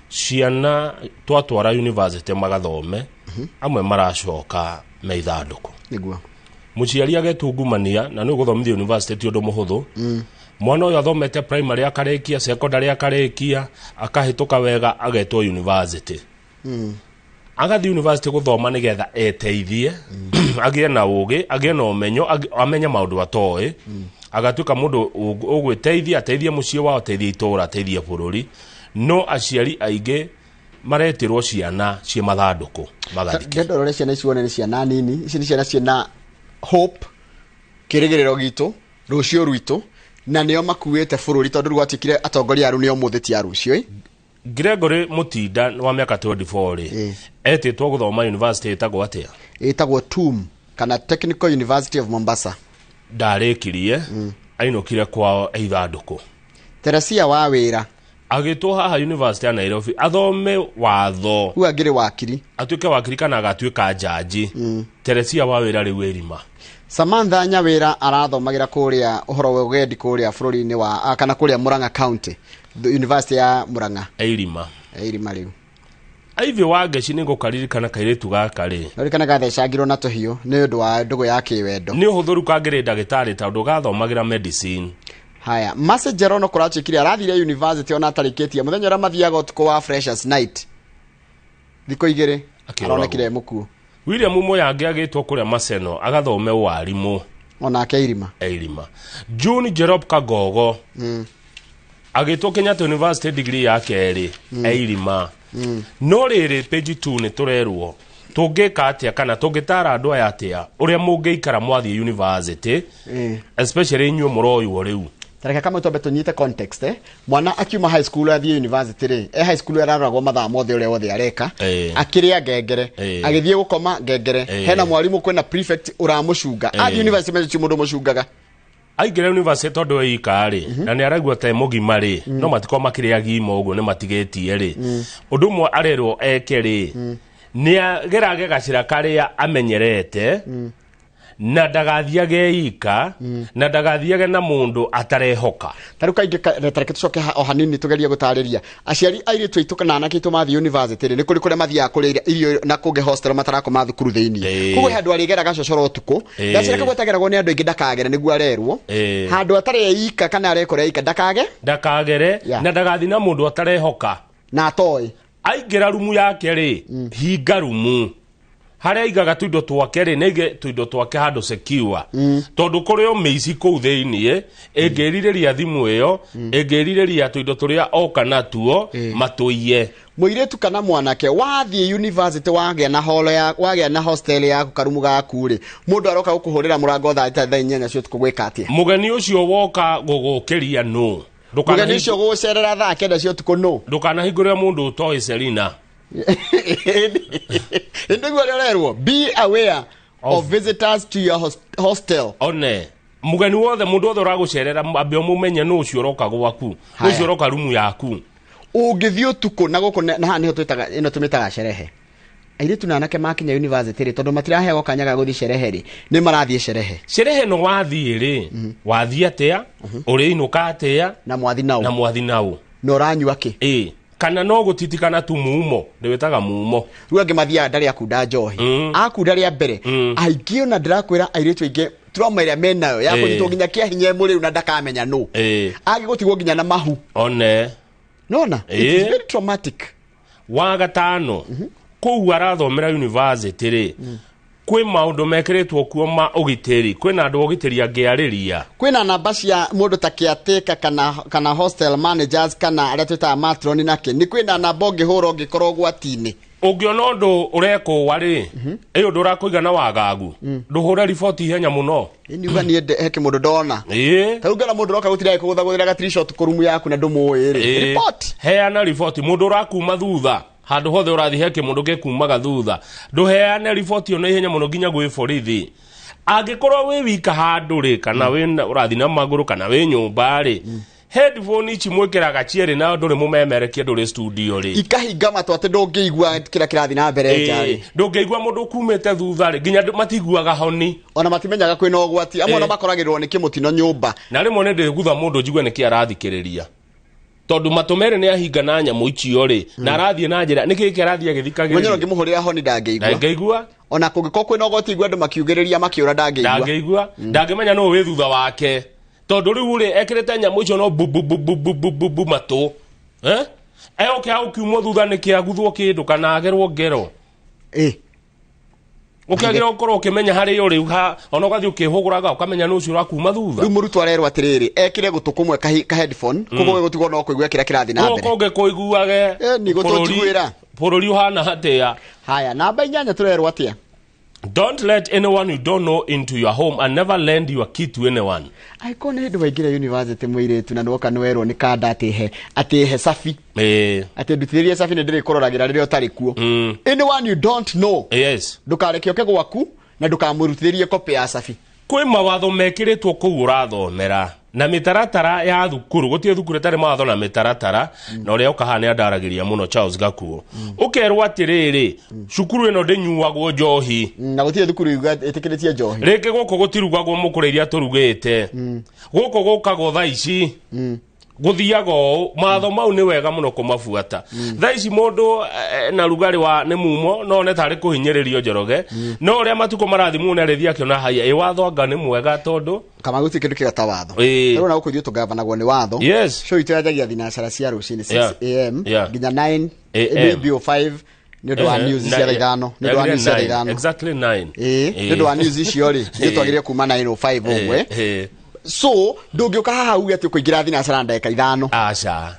Speaker 1: ciana twatwara university magathome amwe maracoka meithanduku
Speaker 2: niguo
Speaker 1: muciari agetungumania na no guthomithia university ti undu muhuthu mwana uyu athomete primary akarekia secondary akarekia akahituka wega agetwo university agathi university guthoma nigetha eteithie agie na ugi agie na umenyo amenya maundu atoe agatuika mundu ugwiteithia ateithie mucie wao ateithie itora ateithie bururi no aciari aige maretirwo ciana cie mathanduku magathike
Speaker 2: ndorore ciana cione ni ciana nini ici ni ciana ciena hope kirigiriro gitu rucio rwito na nio makuite bururi tondu rwatikire atongoria aru nio muthiti ya rucio
Speaker 1: Gregory Mutinda wa miaka 24 etitwo guthoma university etagwo atia
Speaker 2: etagwo TUM kana Technical University of Mombasa
Speaker 1: ndarekirie ainokire kwao eithanduku
Speaker 2: Teresia wa wira
Speaker 1: agitwo haha university ya Nairobi athome watho
Speaker 2: uagire wakiri
Speaker 1: atuike wakiri kana agatuika jaji Teresia wa wira riu erima
Speaker 2: Samantha Nyawira arathomagira kuria uhoro wa ugendi kuria bururi-ini wa kana kuria Murang'a County the University ya Murang'a
Speaker 1: Eirima
Speaker 2: riu
Speaker 1: aive wage ciningo karirikana kairetu gakari
Speaker 2: rikana gathecangirwo na tuhio ni undu wa ndugu yake wendo
Speaker 1: ni uhuthuru kangire ndagitari tondu gathomagira medicine.
Speaker 2: Haya Masejero no kurachikire arathire university ona tarikitie muthenya ra mathiaga utuko wa freshers night thiko igire aronekire muku
Speaker 1: William Mumoya agitwo kuria Maseno agathome warimu
Speaker 2: ona keirima
Speaker 1: June Jerop Kagogo agitwo Kenyatta University degree yake eri eirima no riri page 2 ni turerwo tungika atia kana tungitara andu aya atia uria mungiikara mwathi university especially inyu muroywo riu
Speaker 2: tareka kama to betonyite context mwana akiuma high school athie university ri high school araragwo mathaa mothe uria wothe areka akiria ngengere agithie gukoma ngengere hena mwarimu kwena prefect uramucunga athie university meje mundu mucungaga
Speaker 1: aingire university tondu ikari na ni aragwa te mugima ri no matiko makiria gimo uguo ni matigetie ri undu mwe arerwo eke ri ni agerage gacira karia amenyerete na ndagathiage ika na ndagathiage na mundu atarehoka
Speaker 2: taruka inge retareke tucoke o hanini tugeria gutariria aciari aire twituka na anake tu mathi university ni kuri mathia kurira irio na kuge hostel matarako mathukuru thiini kugo handu arigeraga cocoro utuku ndacira kagwetageragwo ni andu ingi ndakagere niguo arerwo handu atare ika kana arekore ika ndakagere na ndagathi na mundu atarehoka na atoi aingira rumu yake ri hinga rumu haria igaga tuindo twake ri nege tuindo twake handu secure tondu kurio meici ku thiini engerireria thimu iyo engerireria tuindo turia oka natuo matuiye muiretu kana mwanake wathie university wagea na holo ya wagea na hostel ya karumu gaku ri mundu aroka gukuhurira murango thaa inyanya cio tukugwika atia mugeni ucio woka gugukiria no mugeni ucio gucerera thaa kenda cio tuko no ndukana hingurira mundu utoi Selina be aware of visitors to your hostel. One mugeni wothe mundu wothe uragucerera ambio mumenye no ucio roka gwaku no ucio roka rumu yaku ungithio tuko na goko na hani twitaga ino tumitaga sherehe airetu na anake makinya university ri tondu matiraheagwo kanyaga guthi sherehe ri ni marathie sherehe no wathie ri wathie atia uri inuka atia na mwathi nau no ranyua ki kana no gutitikana tu mumo ndewetaga mumo ruo ngimathia ndari akunda njohi akunda ria mbere aingio na ndirakwira airetu inge trauma ria menayo ya kuthitwo nginya kia hinya muri na ndakamenya no agigutigwo nginya na mahu one nona it is very traumatic wagatano ku arathomera university ri kwi maundu mekiritwo kuo ma ugiteri kwina andu ugiteri angiariria kwina namba cia mundu ta kiateka kana hostel managers kana aria twita matron nake ni kwina namba ungihura ungikorwo gwatini ungiona undu ureko wari eyo ndurakuiga na wagagu nduhura report ihenya muno ni uga ni heke mundu ndona taugana mundu roka gutira kuguthaguthira ga t-shirt kurumu yaku na ndumuwi ri report heana report mundu urakuma thutha handu hothe urathi heke mundu gekumaga thutha nduheane report yo na ihenya muno ginya gwi borithi angikorwo wi wika handu ri kana wi urathi na maguru kana wi nyumba ri headphone ichi mwekeraga chiere na nduri mumemerekie nduri studio ri ikahinga matwa ati ndungigua kira kirathi na mbere njari ndungigua mundu kumete thutha ri ginya matiguaga honi ona matimenyaga kwina ogwati amwe na makoragirwo ni kimutino nyumba na rimwe ne ndigutha mundu jigue ni kiarathikiriria tondu matomere ni ahinga na nyamu icio ri na arathie na njira niki kirathie agithikagira mwenye ngimuhurira honi ndangeigua ona kungiko kwina ogwati igwa andu makiugiriria makiura ndangeigua ndangimenya no wi thutha wake tondu riu ri ekirete nyamu icio no bu matu oke au kiumo thutha ni kiaguthwo kindu kana agerwo ngero ukagira ukoro ukimenya hari yo riu ha ona ugathi ukihuguraga ukamenya no ucio rakuma thutha riu murutu arerwo atiriri ekire gutukumwe ka headphone kugo gutigwo no kuigua kira kirathi na mbere ukoge kuiguage ni gututiguira bururi uhana hatia haya namba inyanya turerwo atia don't let anyone you don't know into your home and never lend your key to anyone aikone hindu waingira university mwiretu na ndoka nwerwo ni kanda atihe safi ati ndutiririe safi ne ndiri kororagira ririo tari kuo anyone you don't know yes ndukareke oke gwaku na ndukamurutiririe copy ya safi kwi mawatho mekiritwo ku urathomera na mitaratara ya thukuru gutie thukuru tari mawatho na mitaratara na uria ukahane andaragiria muno Charles Gakuo ukerwa atiriri cukuru ino ndinyuagwo njohi na gutie thukuru itikiritie njohi reke guko gutirugagwo mukuriria turugite guko gukagwo thaa ici
Speaker 1: guthiaga matho mau ni wega muno kumabuata tha ici mundu na rugari wa ni mumo no ne tari kuhinyiririo Njoroge no ria matuko marathi mu nerethia kiona haya watho anga ni mwega tondu
Speaker 2: kama guti kindu kigata watho rero na gukuthio tugavanagwo ni watho
Speaker 1: yes
Speaker 2: show itajagia thinacara cia rucini 6 am nginya 9 maybe 5 Nido wa news cia thaithano nido wa news cia thaithano
Speaker 1: exactly 9
Speaker 2: nido wa news icio ri nitwagire kuma 9:05 umwe so ndungioka haha uge ati kuingira thinacara ndeka ithano
Speaker 1: acha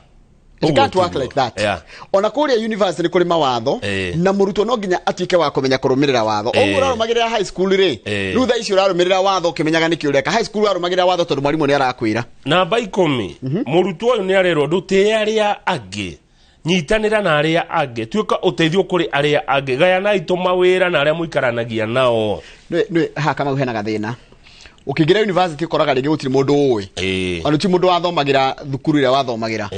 Speaker 2: it can't work like that ona kuria university ni kuri mawatho na murutwo no nginya atuike wa kumenya kurumirira watho urarumagirira high school ri rutha icio urarumirira watho kimenyaga niki ureka high school urarumagirira watho tondu mwarimu ni arakwira
Speaker 1: namba 10 murutwo uyu ni arerwo nduti aria angi nyitanira na aria angi tuika uteithio kuri aria angi gayana ituma wira na aria muikaranagia nao
Speaker 2: nwe ha kama uhenaga thina ukigira university koraga ringi gutiri mundu uwi ono ti mundu wathomagira thukuru ira wathomagira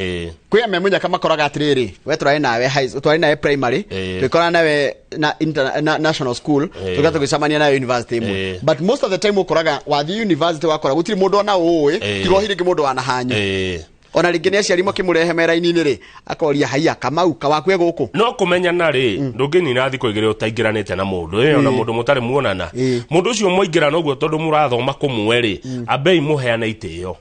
Speaker 2: kwi amemunya kama koraga atiriri we turae nawe turae nawe primary tukora nawe na national school tugata kucamania nawe university imwe but most of the time ukoraga wathi university wakora gutiri mundu ona uwi tigo hiringi mundu wana hanyu ona ringi ni aciarimo kimurehe mera-ini ri akoria haiya Kamau kawakwe guku
Speaker 1: no kumenya na ri ndungini na thiko igire utaingiranite na mundu ona mundu mutari muonana mundu ucio moingira noguo tondu murathoma kumwe ri abei muheana itio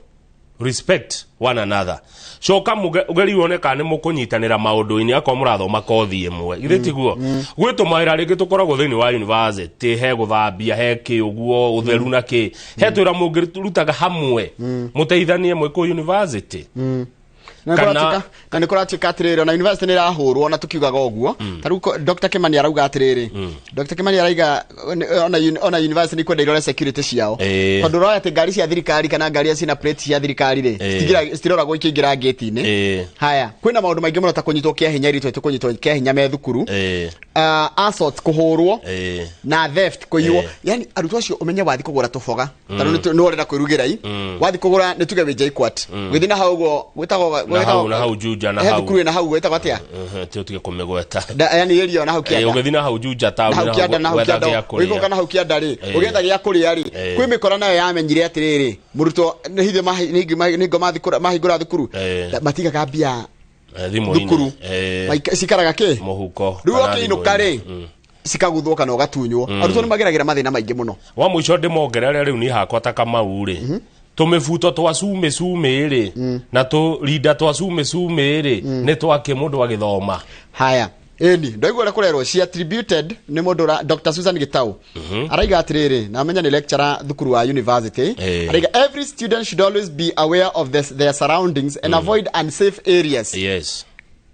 Speaker 1: respect one another coka ugeri wone kana mukunyitanira maundu-ini akwa murathoma kothi imwe githe tiguo gwitumaira ringi tukoragwo thiini wa university he guthambia he ki uguo utheru na ki he twira mungirutaga hamwe muteithanie mwe ku university
Speaker 2: kana kuratika atiriri na university ni rahurwo na tukiugaga uguo taru Dr. Kimani arauga atiriri Dr. Kimani araiga ona university ni kwenda irore security ciao tondu roya ati ngari cia thirikari kana ngari cia plate cia thirikari ri stirora go ikingira gate-ini haya kwina maundu maingi muno ta kunyitwo kia hinya ritwe tukunyitwo kia hinya me thukuru assault kuhurwo na theft kuiwo yani arutwo acio umenye wathi kugura tuboga taru no renda kwirugira wathi kugura ni tuge winja ikwat withina haugo gwitagwo
Speaker 1: na hau juja na hau
Speaker 2: thukuru na hau gwetagwo atia
Speaker 1: tio tuge kumegweta
Speaker 2: yani irio na hau kianda
Speaker 1: ugithina hau juja ta na hau
Speaker 2: kianda ugo kana hau kianda ri ugetha gia kuria ri kwi mikora nayo yamenyire atiriri murutwo hithe ni ngoma thikura mahingura thukuru matiga gambia thukuru sikaraga ki
Speaker 1: muhuko
Speaker 2: riu okiinuka ri sikaguthwo kana ugatunywo arutwo ni mageragira mathina maingi muno
Speaker 1: wa muico ndimongerere riu ni hakwa ta Kamau ri tumifuto twa sume ri na tu leader twa sume ri ni twake mundu agithoma
Speaker 2: haya eni ndoigwo le kurerwo she attributed ni mundu Dr. Susan Gitau araiga atiriri na menya ni lecturer thukuru wa university araiga every student should always be aware of their surroundings and avoid unsafe areas.
Speaker 1: Yes,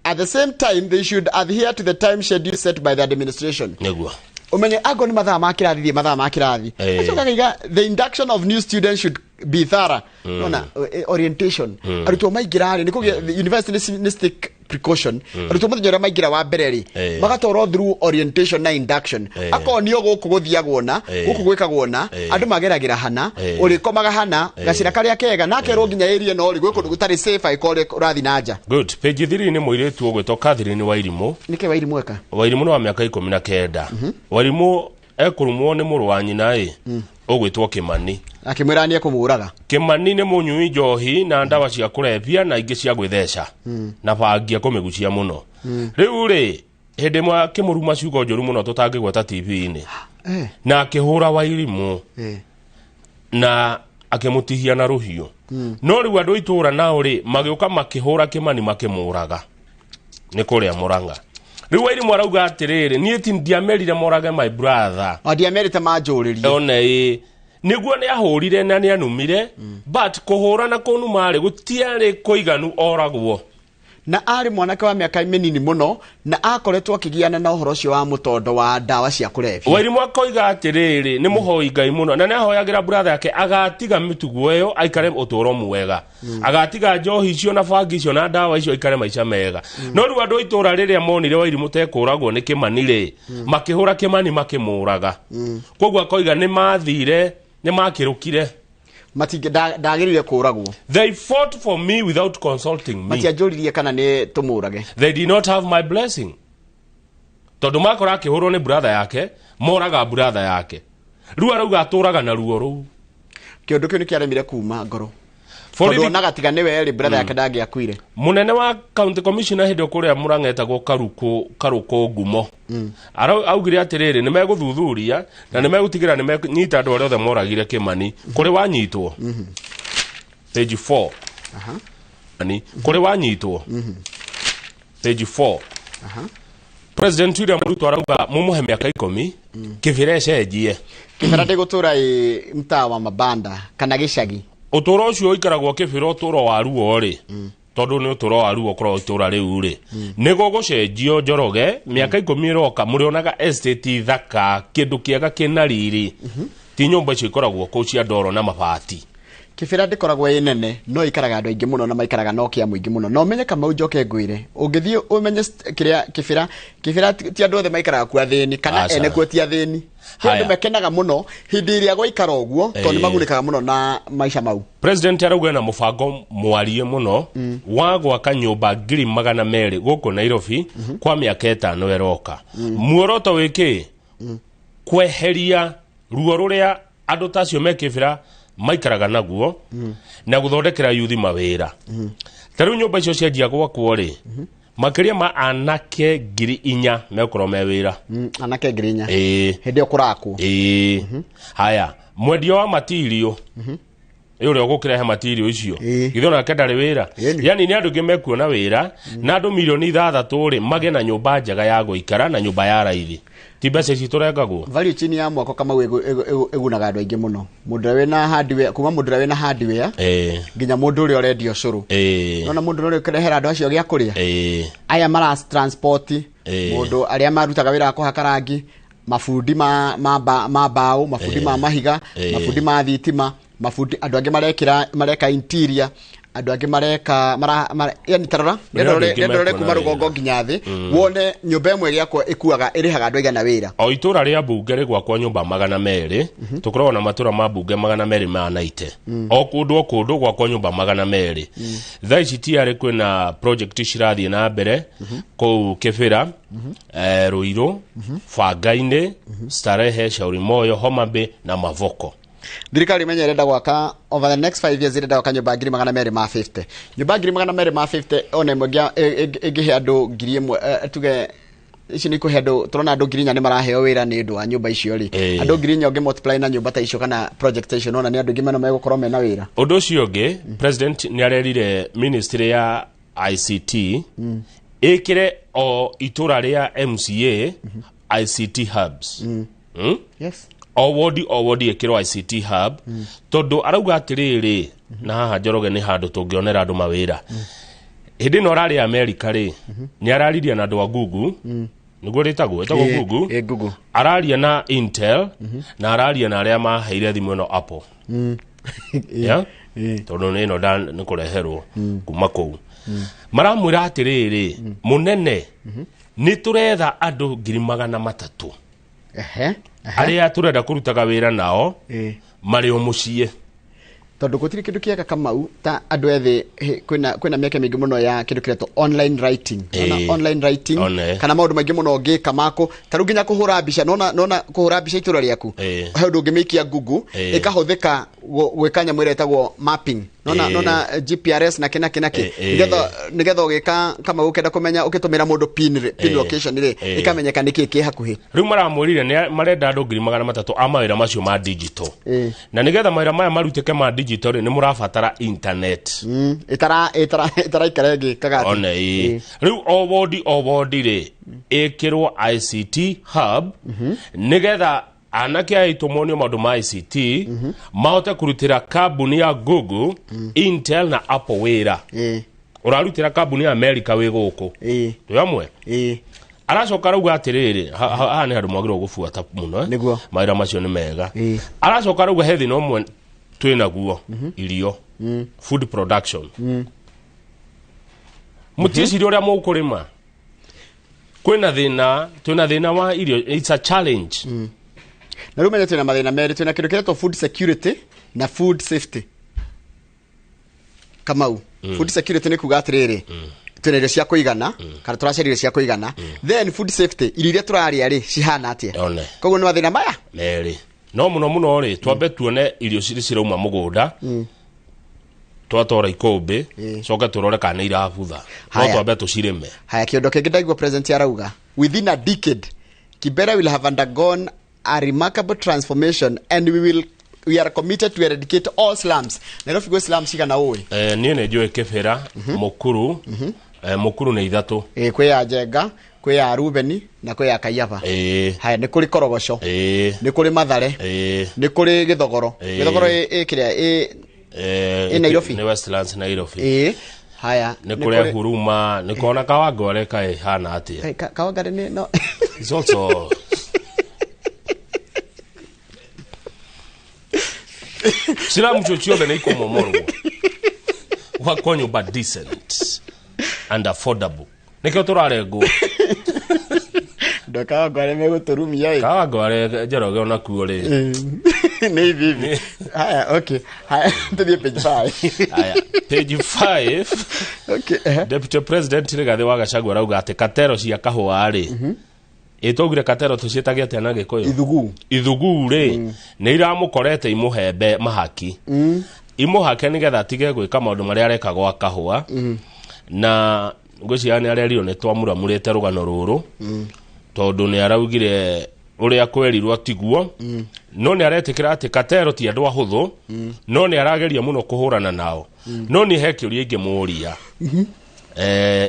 Speaker 2: at the same time they should adhere to the time schedule set by the administration.
Speaker 1: Negwa
Speaker 2: umenye ago ni mathaa ma kirathi acokaga the induction of new students should be thorough nona orientation arutwo maingira ri ni kugia university ni stick precaution arutwo muthenya maingira wa mbere ri magatoro through orientation na induction akonio guku guthiagwo na guku gwikagwo na andu mageragira hana urikomaga hana gacira karia kega nake ro nginya area no ri gwikundu gutari safe aikore urathi nanja
Speaker 1: good page 3 ni muiretu ogwetwo Catherine Wairimu
Speaker 2: nike Wairimu eka
Speaker 1: Wairimu no wa miaka 19 Wairimu ekurumwo ni muru wa nyina ogwetwo Kimani
Speaker 2: akimwirania kumuraga
Speaker 1: Kimani ni munyui njohi na ndawa cia kurevia na ingi cia gwitheca na bangia kumigucia muno riu ri hinde mwa kimuruma ciugo njoru muno tutangigweta TV-ini na akihura Wairimu na akimutihia na ruhiu no riu andu itura nao ri magiuka makihura Kimani makimuraga ni kuria Muranga riu Wairimu arauga atiriri nie ti ndiamerire morage my brother
Speaker 2: ndiamerite manjuririe
Speaker 1: one niguo ni ahurire na ni anumire but kuhura na kunuma ri gutiari kuiganu oragwo
Speaker 2: na ari mwanake wa miaka minini muno na akoretwo akigiana na uhoro cio wa mutondo wa ndawa cia kurevia
Speaker 1: Wairimu akoiga atiriri ni muhoi Ngai muno na ni ahoyagira brother yake agatiga mitugo eyo aikare utoro mwega agatiga njohi cio na bangi cio na ndawa icio aikare maica mega no riu andu itura riria monire Wairimu tekuragwo ni Kimani ri makihura Kimani makimuraga koguo akoiga ni mathire ni makirukire
Speaker 2: matige dagirire kuragwo
Speaker 1: they fought for me without consulting me
Speaker 2: matiajuririe kana ni tumurage
Speaker 1: they did not have my blessing tondu makora akihurwo ni brother yake moraga brother yake riu arauga aturaga na ruo ruu
Speaker 2: kiondu kiu ni kiaremire kuma ngoro Tondu nagatiga niwe eri brother yake ndagi akwire.
Speaker 1: Munene wa county commissioner hindo kuria Murang'eta go karuko ngumo. Augire atiriri ni meguthuthuria na ni megutigira ni menyita andu othe moragire Kimani kuri wanyitwo. Page 4. Ani kuri wanyitwo. Page 4. President William Ruto arauga mumuhe miaka 10 kibira cenjie.
Speaker 2: Kibira ndigutura mtaa wa mabanda kana gicagi.
Speaker 1: Uturo ucio ikaragwo kibira uturo wa ruo ri. Tondu ni uturo wa ruo kro itura riu ri. Nigo gucenjio Njoroge miaka 10 iroka murionaga estate thaka kindu kiega kina riri. Ti nyumba icio ikoragwo ku cia ndoro na mabati.
Speaker 2: Kibira ndikoragwo inene no ikaraga andu aingi muno na maikaraga no kia muingi muno no menye kama ujoke ngwire ungithie umenye kiria kibira ti andu othe maikaraga kwa thini kana ene kwa ti athini andu mekenaga muno hindi iria gwaikara uguo tondu magunikaga muno na maisha mau.
Speaker 1: President arauga na mubango mwarie muno wa gwaka nyumba 200,000 guku Nairobi kwa miaka 5 eroka. Muoroto wiki kweheria ruo ruria andu tacio mekibira maikaraga naguo na guthondekera yuthi mawira. Taru nyumba icio cianjia gwakwo ri makiria ma anake 4,000 mekoro mewira.
Speaker 2: Anake 4,000 hindi okurakwo.
Speaker 1: Haya mwendio wa material yule ogukirehe material icio githona nake ndari wira. Yani ni andu ngimekuona wira na andu milioni 6 ri mage na nyumba njega ya guikara na nyumba ya raithi. Tibese citurengagwo
Speaker 2: value chini ya mwako kama egunaga andu aingi muno. Mundu we na hardware kuma mundu we na hardware nginya mundu uri orendio curu nona mundu uri kirehera andu acio gia kuria aya mara transport mundu aria marutaga wira kuhaka rangi mafundi ma bao mafundi ma mahiga mafundi ma thitima mafundi andu angi mareka interior andu angi mareka yani tarora ndorore kuma rugongo nginya thi wone nyumba imwe giakwa ikuaga irihaga andu aigana wira.
Speaker 1: O itura ria bunge rigwakwa nyumba 200 tukorwo na matura ma bunge 290 o kundu gwakwa nyumba 200 thaa ici tiari kwina project cirathie na mbere ku Kibira Ruiru Fangaine Starehe Shauri Moyo Homa Bay na Mavoko.
Speaker 2: Thirikari menyerenda gwaka over the next 5 years irenda gwaka nyumba 250. Nyumba 250 ona imwe igihe andu 1,000 tuge ici ni kuhe andu turona andu 4,000 ni maraheo wira ni ndu wa nyumba icio ri andu 4,000 ungi multiply na nyumba ta icio kana project icio ona ni andu ngimeno megukorwo mena wira.
Speaker 1: Undu ucio ungi president ni arerire ministry ya ICT ikire o itura ria MCA ICT hubs.
Speaker 2: Yes.
Speaker 1: Owodi ekiro ICT hub tondu arauga atiriri na haha Njoroge ni handu tungionera andu mawira. Hindi no rari America ri ni arariria na andu a Google niguo ritagwo Google araria na Intel na araria na aria maheire thimu no Apple tondu ni no ni kureherwo kuma kou maramwira atiriri munene ni turetha andu 300,000 aria turenda kurutaga wira nao mari o mucie
Speaker 2: tondu gutiri kindu kiega Kamau ta andu ethi kwina mieke mingi muno ya kindu kireto online writing online writing kana maundu maingi muno ngika mako taru nginya kuhura mbica nona kuhura mbica itura riaku handu ngimikia Google ikahuthika gwikanya mwire etagwo mapping nona GPRS na kina nigetha ugika kama ukenda kumenya ukitumira mundu pin location ri ikamenyeka niki ki hakuhi
Speaker 1: riu maramurire ni marenda andu 300,000 amawira macio ma digital na nigetha mawira maya marutike ma digital ni murabatara internet
Speaker 2: itara ikarege kagati
Speaker 1: riu obodi ri ikirwo ICT hub nigetha anake aitomonio maundu ma ICT mahote kurutira kambuni ya Google Intel na Apple wira urarutira kambuni ya America wi guku tuyamwe aracoka rauga atiriri ha ni handu mwagirwo gubuata muno mawira macio ni mega aracoka rauga hethi no mwe twina guo irio food production mutisi ria mukurima kwina thina wa irio it's a challenge
Speaker 2: na rumenya twina mathina meri twina kindu kireto food security na food safety Kamau food security ni kuga atiriri twina irio cia kuigana kana turacaria cia kuigana then food safety irio turaria ri cihana atia koguo ni mathina maya
Speaker 1: meri no muno ri twambe tuone irio cirauma mugunda twatora ikombe coka turore kana irabutha no twambe tucirime.
Speaker 2: Haya, kiondo kingi ndaigua president arauga within a decade Kibera will have undergone a remarkable transformation and we are committed to eradicate all slums. Nairobi go slums igana owe
Speaker 1: nie ne joe Kibera mukuru mukuru ne ithatu
Speaker 2: kwe ya Jenga, kwe ya Rubeni na kwe ya Kayaba. Haya, ni kuri Korogosho, ni kuri Mathare, ni kuri Githogoro. Githogoro kiria Nairobi
Speaker 1: ni Westlands Nairobi.
Speaker 2: Haya,
Speaker 1: ni kuri Huruma, ni kona Kawangware kai hana atia.
Speaker 2: Kawangware ni no.
Speaker 1: It's also sila mchochio bena iko momoro wako nyumba decent and affordable nikio turarego
Speaker 2: ndo Kawangware meguturumia
Speaker 1: Kawangware Njoroge ona kuore
Speaker 2: ni vivi. Haya, okay. Haya, tuthie page 5.
Speaker 1: Haya, page 5.
Speaker 2: Okay.
Speaker 1: Deputy President Rigathi wa Gachagua rauga ati katero cia kahua ri itogire katero tucietagia tena gikoyo ithugu ri ni iramukorete imuhembe mahaki imuhake nigetha tige gwika maundu maria areka gwa kahua na ngwiciria ni arerio ni twamuramurite rugano ruru tondu ni araugire uria kwerirwo tiguo no ni aretikira ati katero ti andu ahuthu no ni arageria muno kuhurana nao no ni hekiuria ingi muria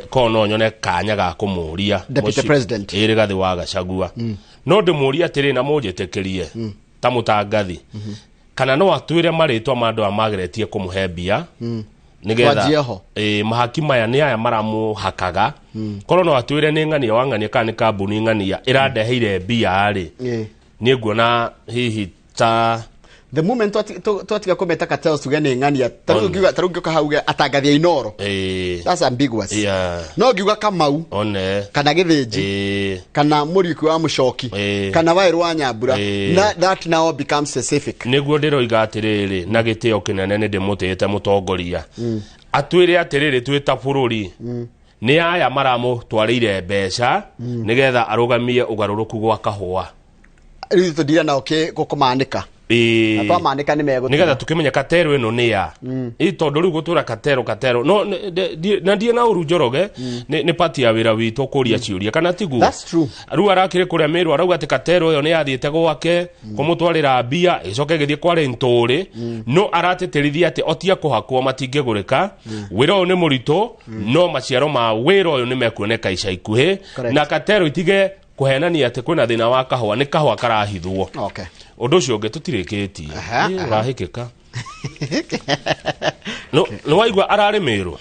Speaker 1: kono nyone kanya ga kumuria
Speaker 2: Deputy President
Speaker 1: Rigathi wa Gachagua no ndimuria atiri na mujitekerie ta mutangathi kana no atwire maritwa mandu amageretie kumuhembia nigetha mahaki maya ni aya maramuhakaga kono no atwire ni ngania wangania kana kambuni ngania iradeheire mbia ri ni nguona hihi ta
Speaker 2: the moment twatiga kumeta katero tugene ngania tarugiuka kahauga atangathia inoro that's ambiguous no giuga Kamau kana Githinji kana Muriuki wa Mucoki kana Wairu wa Nyambura that now becomes specific
Speaker 1: niguo ndiroiga atiriri na gitio kinene ni ndimutite mutongoria atwire atiriri twita bururi ni aya maramu twarire mbeca nigetha arugamie ugaruruku gwa kahua
Speaker 2: riu tudira na gukumanika apa manika ni mego
Speaker 1: nigetha tukimenya katero ino ni ya tondu riu gutura katero no na ndie na uru Njoroge ni pati ya wira witu kuria ciuria kana tigu
Speaker 2: that's true
Speaker 1: ru arakire kuria Meru arauga ati katero yo ni yathiite gwake kumutwarira mbia icoke githie kware nturi no arateterithia ati otia kuhakwo matingegurika wira uyu ni murito no maciaro ma wira uyu ni mekuoneka ica ikuhi na katero itige kuhenania ati kwina thina wa kahua ni kahua karahithwo
Speaker 2: okay
Speaker 1: undu ucio ungi tutirikitie urahikika no waigua arari Meru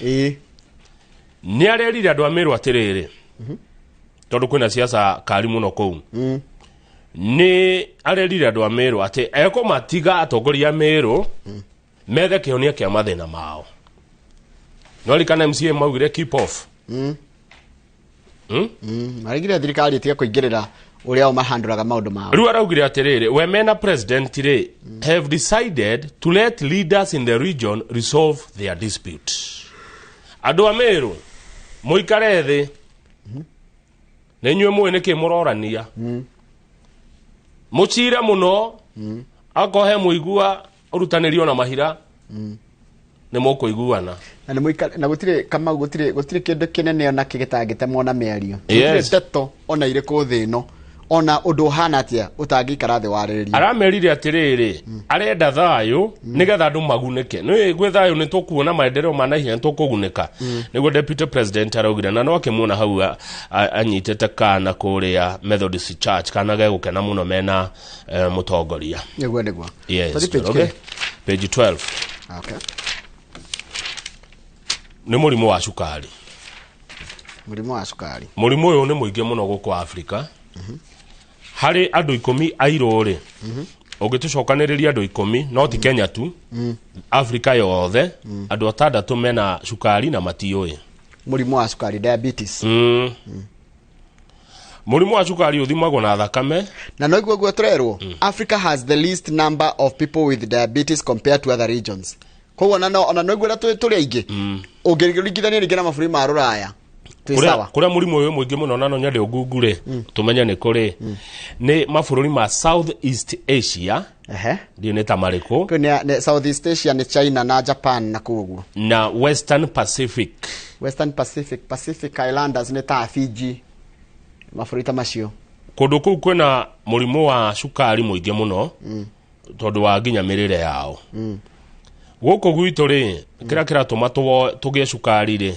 Speaker 1: ni arerire andu a Meru atiriri tondu kwina siasa kari muno kou ni arerire andu a Meru ati eko matiga atongoria Meru methe kionia kia mathina mao no likana MCA maugire keep off
Speaker 2: marigire thirikari itige kuingirira uria mahanduraga maundu mao
Speaker 1: riu araugire atiriri we mena president ri have decided to let leaders in the region resolve their dispute andu a Meru muikare thi ne nywe mwe ne ke murorania muchira muno akohe muigua urutanirio na mahira ne moko iguana
Speaker 2: na ne muikare na gutire kama gutire kindu kinene ona kigitangite mona miario gutire teto ona ire ku thino ona undu hana atia utangikara thi waririria
Speaker 1: aramerire atiriri arenda thayo nigetha andu magunike no gwe thayo ni tukuona maendeleo manahinya tukugunika niguo Deputy President araugire na no akimwona hau anyitete kana kuria Methodist Church kana gegukena muno mena mutongoria
Speaker 2: niguo
Speaker 1: yes page 12
Speaker 2: okay
Speaker 1: ni murimu wa cukari murimu uyu ni muingi muno guku Africa hari andu 10 airore ugitucokaniriria andu 10 no ti Kenya tu Africa yothe andu 6 mena cukari na matioi
Speaker 2: murimu wa cukari diabetes
Speaker 1: murimu wa cukari uthimagwo na thakame
Speaker 2: na no igwo turerwo Africa has the least number of people with diabetes compared to other regions kwa ona no igwo turi aingi ungirigithania ringi na maburi ma Ruraya
Speaker 1: kuria murimu uyu mwingi muno nano nyande ugugure tumenya ni kuri ni mabũrũri ma South East Asia ndio neta mariko
Speaker 2: ne South East Asia ni China na Japan na kuguo
Speaker 1: na Western Pacific
Speaker 2: Pacific Islanders ni ta Fiji mabũrũri macio
Speaker 1: kundu kuu kwina murimu wa cukari mwingi muno tondu wa nginya mirire yao guku gwitu ri kira tuma tugie cukari ri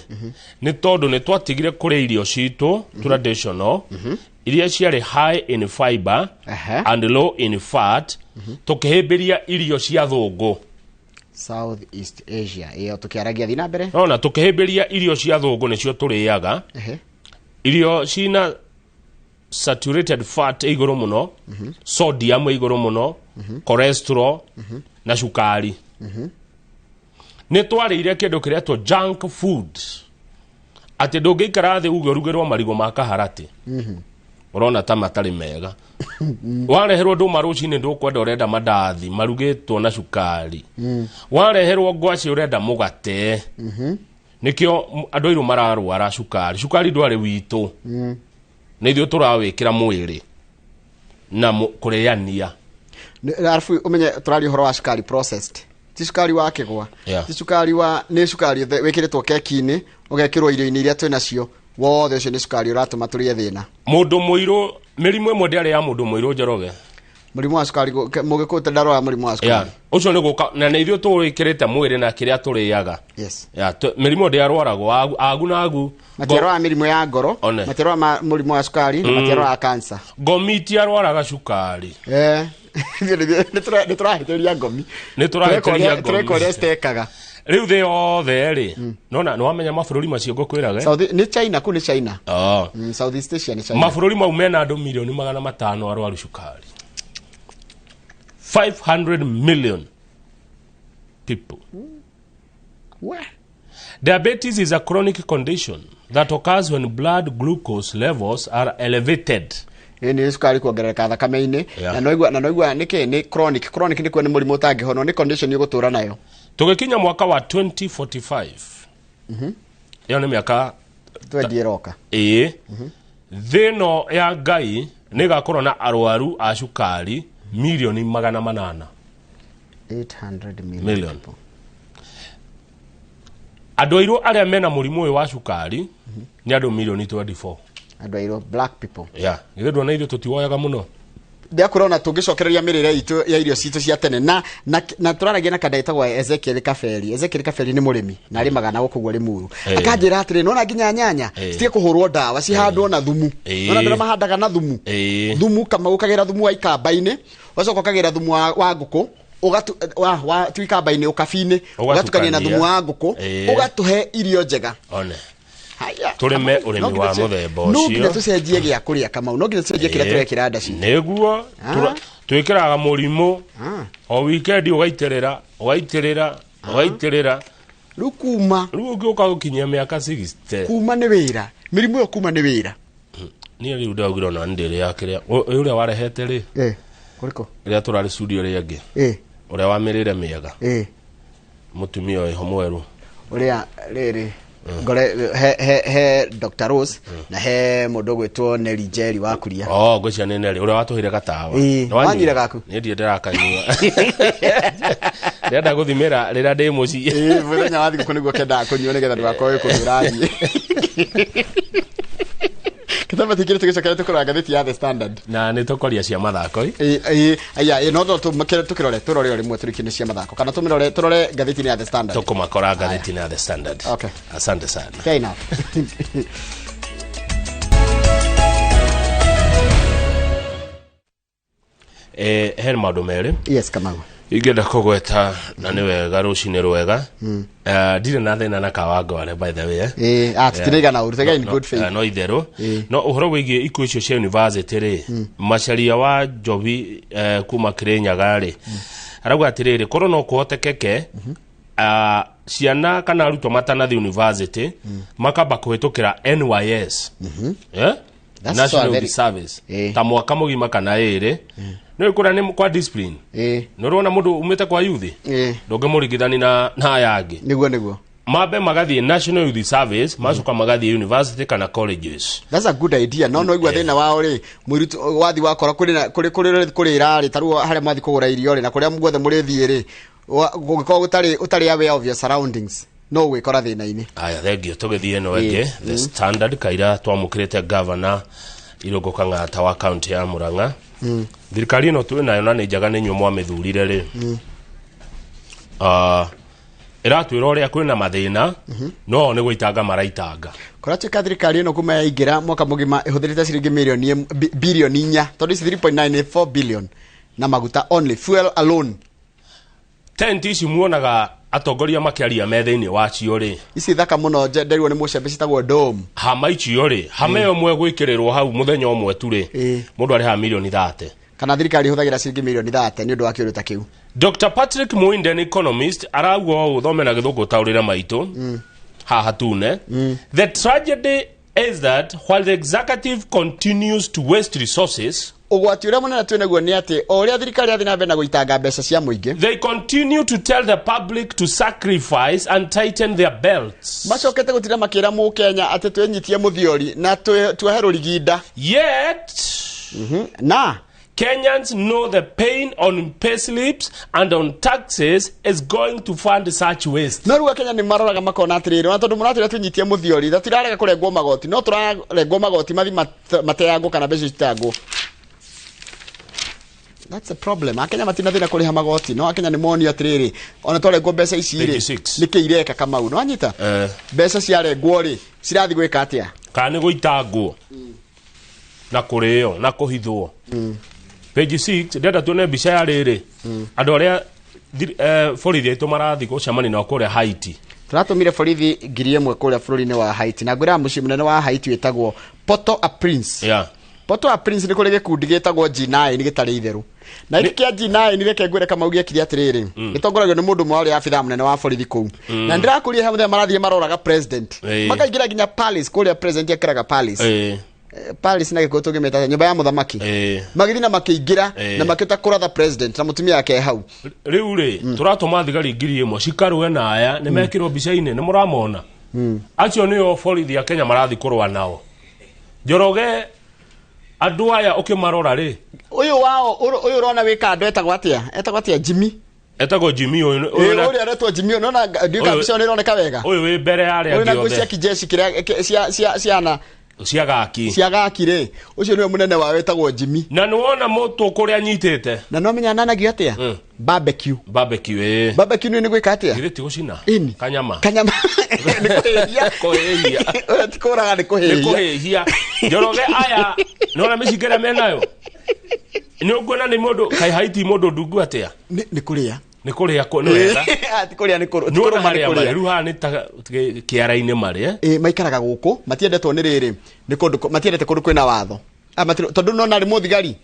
Speaker 1: ni tondu ni twatigire kuri irio citu traditional iria ciari high in fiber and low in fat tukihimbiria irio cia thungu
Speaker 2: South East Asia iyo tukiaragia thina mbere
Speaker 1: na tukihimbiria irio cia thungu nicio turiaga irio cina saturated fat iguru muno sodium iguru muno cholesterol na cukari ne twarire kindu kiretwo junk food ati ndungikara thi uge rugerwo marigo makaharati urona ta matari mega wareherwo ndu marucini ndukwenda urenda mandathi marugitwo na cukari wareherwo ngwaci urenda mugate nikio andu iru mararwara cukari ndwari witu nithio turawikira mwiri na kureania
Speaker 2: arafu umenye turari horo wa cukari processed ti cukari wa kigwa ti cukari wa ni cukari wikiritwo keki-ini ugekirwo irio-ini iria twina cio wothe ucio ni cukari uratuma turie thina
Speaker 1: mundu muiru mirimu imwe ndiari ya mundu muiru Njoroge
Speaker 2: murimu wa cukari mugikuta ndaro ya murimu wa cukari
Speaker 1: ucio ni guka na nithio turikirite mwiri na kiria turiaga mirimu ndiarwaragwo agu na agu
Speaker 2: matiaro ya mirimu ya ngoro matiaro ya murimu wa cukari na matiaro ya cancer
Speaker 1: gomiti arwaraga cukari
Speaker 2: ni turahiteria ngomi turekoria stekaga
Speaker 1: riu the othe ri nona no wamenya mabũrũri macio ngũkwĩraga
Speaker 2: ni China ku ni China South East Asia ni China
Speaker 1: mabũrũri mau mena andu milioni 500 arwaru cukari 500 million people Diabetes is a chronic condition that occurs when blood glucose levels are elevated.
Speaker 2: Ni sukari kuongereka thakame-ini na noigwa niki ni chronic ni kwene murimu utangihono ni condition yugutura nayo.
Speaker 1: Tugikinya mwaka wa 2045. Iyo ni miaka
Speaker 2: twendieroka.
Speaker 1: Thino ya Ngai ni gakorwo na arwaru a cukari milioni 800
Speaker 2: million.
Speaker 1: Andu airu aria mena murimu uyu wa cukari ni andu milioni 24.
Speaker 2: Andu airu black people.
Speaker 1: Nithe ndona irio tutiwoyaga muno.
Speaker 2: Ndia kurona tungicokereria mirire itu ya irio citu cia tene na turaragia na kadaita gwa Ezekiel Kaferi ni murimi na ari magana gukugwa rimuru akanjira atire nona nginya nyanya citie kuhurwo ndawa cihandwo na thumu nona ndira mahandaga na thumu kama ukagira thumu wa ikamba-ini ucoka ukagira thumu wa nguku wa tuikamba-ini ukabini ugatukania na thumu wa nguku ugatuhe irio njega
Speaker 1: turime urimi wa muthemba ucio
Speaker 2: no nginya tucenjie gia kuria kama no nginya tucenjie kira turekira ndaci
Speaker 1: neguo twikiraga murimu o weekend ugaitirira
Speaker 2: rukuma
Speaker 1: ruguka gukinyia miaka 60
Speaker 2: kuma ni wira mirimu yo kuma ni wira
Speaker 1: ni riu ndagiro na ndire yakiria uria warehete ri
Speaker 2: kuriko
Speaker 1: ria turari studio ri angi uria wamirire miega mutumia oyo mweru
Speaker 2: uria riri ngore he Dr. Rose na he mundu gwitwo Neri Jerry wa kuria
Speaker 1: ngwicia ni Neri uria watuhire gatawa
Speaker 2: wanyire gaku
Speaker 1: ni ndie ndirakanyua ndenda guthimira rira ndi muci
Speaker 2: muthenya wa thiku niguo kenda kunyua nigetha ndwakoe kumirathi kitamba tikire tugicokera tukora ngathiti ya The Standard
Speaker 1: na ni tukoria cia mathako
Speaker 2: no tukirore rimwe turikine cia mathako kana turore ngathiti ya The Standard
Speaker 1: tukumakora ngathiti ya The Standard.
Speaker 2: Okay,
Speaker 1: asante sana.
Speaker 2: Okay, enough.
Speaker 1: Hen maundu meri
Speaker 2: Kamau
Speaker 1: ingenda kugweta na ni wega rucini rwega ndire na thina na kawangware by the way
Speaker 2: atitirega na urutega in good faith
Speaker 1: no itheru no uhoro wigie ikuo icio cia university ri macharia wa Jovi kuma Kirinyaga ri arauga atiriri korwo no kuhotekeke ciana kana arutwo matanathi university makamba kuhitukira NYS National Service ta mwaka mugima kana iri no ikura ni kwa discipline no rona mundu umete kwa youth ndonge murigithani na yangi
Speaker 2: niguo
Speaker 1: mabe magathi National Youth Service macoka magathi university kana colleges.
Speaker 2: That's a good idea. No igwa thina wao ri muritu wathi wakora kuri irari taru hare mathi kugura irio ri na kuria mugothe murithi ri gukiko utari aware of your surroundings. No we kora thina ini.
Speaker 1: Aya thengio tugithie no enge the standard kaira twamukirete governor irogo kangata wa county ya Murang'a. Thirikari no tu nayo na njaga ni nyumo mithurire ri. Iratwira uria kwina mathina no ni guitanga maraitanga.
Speaker 2: Kora chika thirikari no kuma yaingira mwaka mugima ihuthirite ciringi bilioni 4 tondu 3.94 billion na maguta only fuel alone.
Speaker 1: Tent ici muonaga atongoria makiaria methini wacio ri
Speaker 2: ici thaka muno nderirwo ni mucembe citagwo dome
Speaker 1: hama icio ri hama yo mwe gwikirirwo hau muthenya umwe tu ri mundu ari ha milioni 30
Speaker 2: kana thirikari ihuthagira ciringi milioni 30 ni undu wa kiuruta kiu.
Speaker 1: Dr. Patrick Muinde, an economist, araugo uthome na githugu taurira maitu haha tune. The tragedy is that while the executive continues to waste resources,
Speaker 2: ugwati uria munene twenaguo ni ati oria thirikari athi na mbere na guitanga mbeca cia muingi,
Speaker 1: they continue to tell the public to sacrifice and tighten their belts.
Speaker 2: Macokete gutira makira mu Kenya ati twenyitie muthiori na tweheru riginda.
Speaker 1: Yet
Speaker 2: na
Speaker 1: Kenyans know the pain on payslips and on taxes is going to fund such waste.
Speaker 2: No ruga Kenya ni maroraga makona atiriri na tondu muratira tunyitie muthiori da tirarega kurengwo magoti no turarengwo magoti mathi mateyango kana mbeca citago. That's a problem. Akenya matina thina kuriha magoti no Akenya ni moni atiriri ona twarengwo mbeca ici ri nikiireka kama no anyita mbeca ciarengwo ri cirathi gwika atia
Speaker 1: kana ni guitangwo na kurio na kuhithwo. Page 6 ndenda tuone mbica ya riri andu aria borithi aitu marathi gucemani na kuria Haiti.
Speaker 2: Turatumire borithi ngiri imwe kuria bururi-ini wa Haiti na ngwira muci munene wa Haiti witagwo Port-au-Prince. Port-au-Prince ni kuri gikundi gitagwo G9 ni gitari itheru na iki kia G9 ni reke ngwire kama ugie kiri atiriri gitongoragio ni mundu mwari afitha munene wa borithi kuu na ndirakuria hamwe marathie maroraga president makaingira ginya palace kuria president yakiraga palace Paris na gikutu gimeta nyumba ya muthamaki magithina makiingira na makita kuratha president na mutumia yake hau
Speaker 1: riu ri turatuma thigari ngiri imwe cikarwe na aya ni mekirwo bica-ini ni muramona acio niyo borithi ya Kenya marathi kurwa nao Njoroge andu aya ukimarora ri
Speaker 2: uyu wao uyu urona wika andu etagwo atia Jimmy
Speaker 1: uyu
Speaker 2: uri aretwo Jimmy unaona ndika bica ni roneka wega
Speaker 1: uyu wi mbere ya ria
Speaker 2: giothe uyu na kijeshi kiria ciana ciagaki ri ucio niwe munene wa wetagwo Jimmy
Speaker 1: na nuona mutu kuria nyitete
Speaker 2: na no menya nanagio atia barbecue ni gwika atia
Speaker 1: giriti gucina kanyama
Speaker 2: ni kuhehia tikuraga ni
Speaker 1: kuhehia Njoroge aya nona micikere menayo ni ugona ni mundu kai Haiti mundu ndungu atia
Speaker 2: ni kuria
Speaker 1: ni kuria ko no wega
Speaker 2: ati kuria ni kuru
Speaker 1: no mari kuria ruha ni ta kiara-ini mari
Speaker 2: maikaraga guku matiendetwo ni riri ni kundu matiendete kundu kwina watho tondu no nari muthigari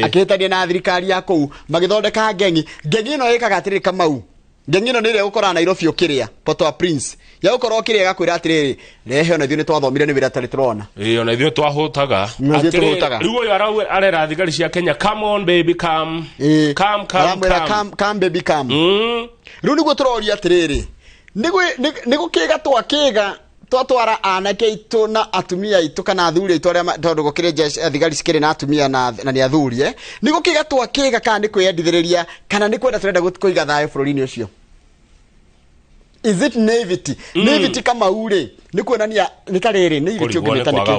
Speaker 2: akihitania na thirikari ya kuu magithondeka ngengi ino ikaga atiriri Kamau ngengi ino nire gukora Nairobi ukiria Port-au-Prince ya gukora ukiria gakwira atiriri rehe ona ithuĩ ni twathomire ni wira tari turona
Speaker 1: ona ithuĩ twahutaga riu uyu arera thigari cia Kenya come on baby come
Speaker 2: baby come riu niguo turoria atiriri nigukiga twakiga twatwara anake itu na atumia itu kana athuri itu aria tondu gukire thigari cikire na atumia na ni athuri nigukiga twakiga kana ni kwiyendithiriria kana ni kwenda turenda kuiga thayo bururi-ini ucio. Is it naivety? Naivety kama ure ni kuonania ni tariri ni naivety
Speaker 1: ungimetanike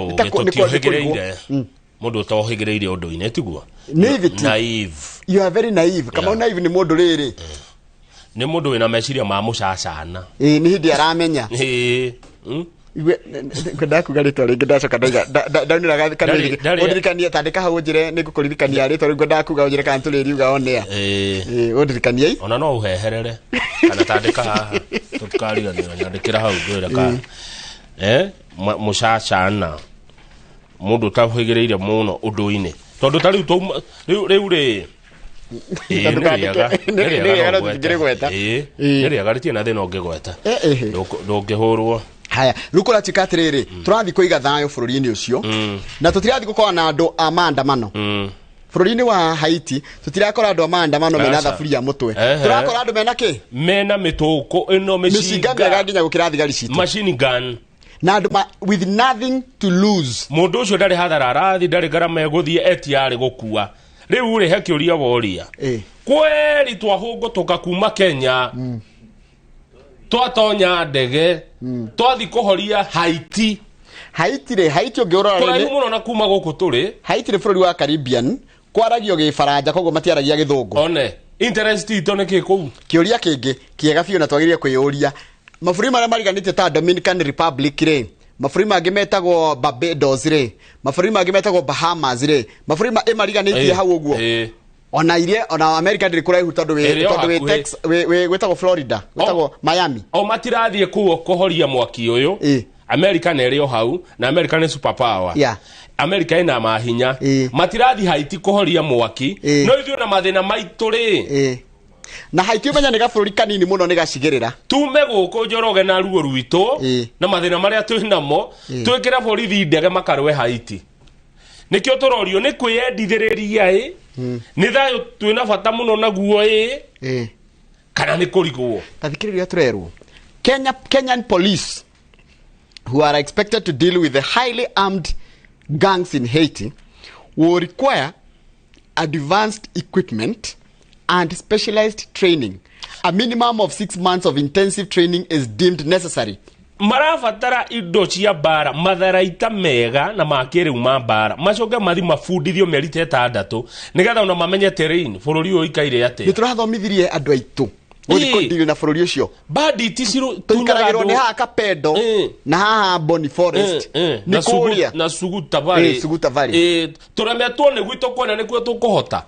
Speaker 1: mundu tohigireire undu-ini tiguo naive.
Speaker 2: You are very naive. Kama naive ni mundu riri
Speaker 1: ni mundu wina meciria ma mucacana
Speaker 2: ni hindi aramenya kwenda kugarita ringi ndacoka ndaunira kana undirikanie tandika hau njire ni gukuririkania rito ringo ndakuga unjire kana turiri uga onea undirikanie
Speaker 1: ona no uheherere kana tandika haha tutikariganira nyandikira hau ngwira ka mucacana mundu tahigireire muno undu-ini tondu tariu riu ri niriagaritie na thina ungigweta ndungihurwo.
Speaker 2: Haya rukura chikatiriri turathi kuiga thayo bururi-ini ucio na tutirathi gukora na andu a maandamano Furori-ini wa Haiti tutirakora andu maandamano mena thaburia mutwe turakora andu mena ki
Speaker 1: mena mituko ino
Speaker 2: mishinga mega nginya gukira thigari citu
Speaker 1: machine gun
Speaker 2: na with nothing to lose
Speaker 1: mundu ucio ndari hathara arathi ndari garama eguthie etiari gukua riu ri he kiuria woria kweri twahungo tukakuma Kenya twatonya ndege twathi kuhoria Haiti
Speaker 2: Haiti ongirora
Speaker 1: ni muno na kuma guku turi
Speaker 2: Haiti ni bururi wa Caribbean kwaragio gifaranja koguo matiaragia githungu
Speaker 1: one interest ito ne kiku
Speaker 2: kiuria kingi kiega biu na twagirie kwiyuria maburi maria mariganite ta Dominican Republic ri maburi mangi metagwo Barbados ri maburi mangi metagwo Bahamas ri maburi mariganite hau uguo ona America ndiri kuraihu tondu we gwetagwo Florida gwetagwo Miami
Speaker 1: matirathie kuo kuhoria mwaki uyu America nerio hau na America ne superpower America ina mahinya matirathi Haiti kuhoria mwaki no ithuĩ na mathina maitu ri
Speaker 2: na Haiti umenya ni gabũrũri kanini muno ni gacigirira
Speaker 1: tume guku Njoroge na ruo rwito na mathina maria twinamo twikira borithi ndege makarwe Haiti nikio turorio ni kwiyendithiriria ni thayo twina bata muno naguo kana ni kurigwo
Speaker 2: tathikiriria turerwo Kenyan police who are expected to deal with the highly armed gangs in Haiti will require advanced equipment and specialized training. A minimum of 6 months of intensive training is deemed necessary.
Speaker 1: Marafatara indo cia bara matharaita mega na makiri uma bara macoke mathi mafundithio merite 6 nigetha ona mamenye terrain bururi uyu ikaire ate
Speaker 2: ni turathomithirie andu aitu guthikondire na bururi ucio
Speaker 1: bandit ciro
Speaker 2: tukaragirwo ni haha Kapedo na haha Boni Forest
Speaker 1: ni kuria na Suguta Valley turametwo ni gwito kwona ni kwo tukuhota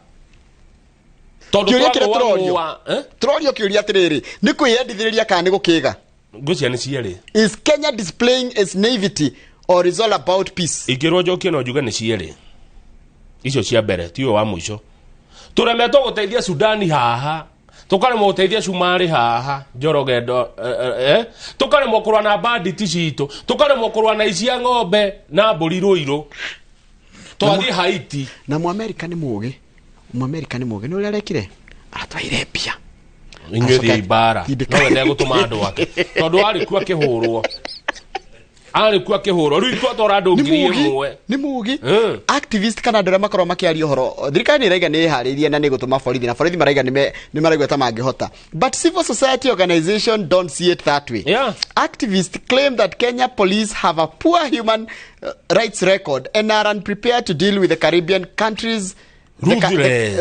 Speaker 1: tondu
Speaker 2: turorio kiuria atiriri ni kwiyendithiriria kana ni gukiga
Speaker 1: gucia ni ciere
Speaker 2: is Kenya displaying its naivety or is all about peace
Speaker 1: ikirwo njokie no njuga ni ciere icio cia mbere tiyo wa mwisho turametwo guteithia Sudani haha tukaremwo guteithia Somali haha Njoroge tukaremwo kurwa na bandit citu tukaremwo kurwa na icia ng'ombe na mburi ruiru twathi Haiti
Speaker 2: na mu America ni mugi ni uri arekire atwaire pia
Speaker 1: ingethia ibara no wende gutuma andu wake tondu ari ku akihurwo riu twatora andu ngiri imwe
Speaker 2: ni mugi activist kana andu makoro makiaria horo thirikari iraiga ni haririe na ni gutuma borithi na borithi maraiga ni maraigwa ta mangihota but civil society organization don't see it that way. Activists claim that Kenya police have a poor human rights record and are unprepared to deal with the Caribbean countries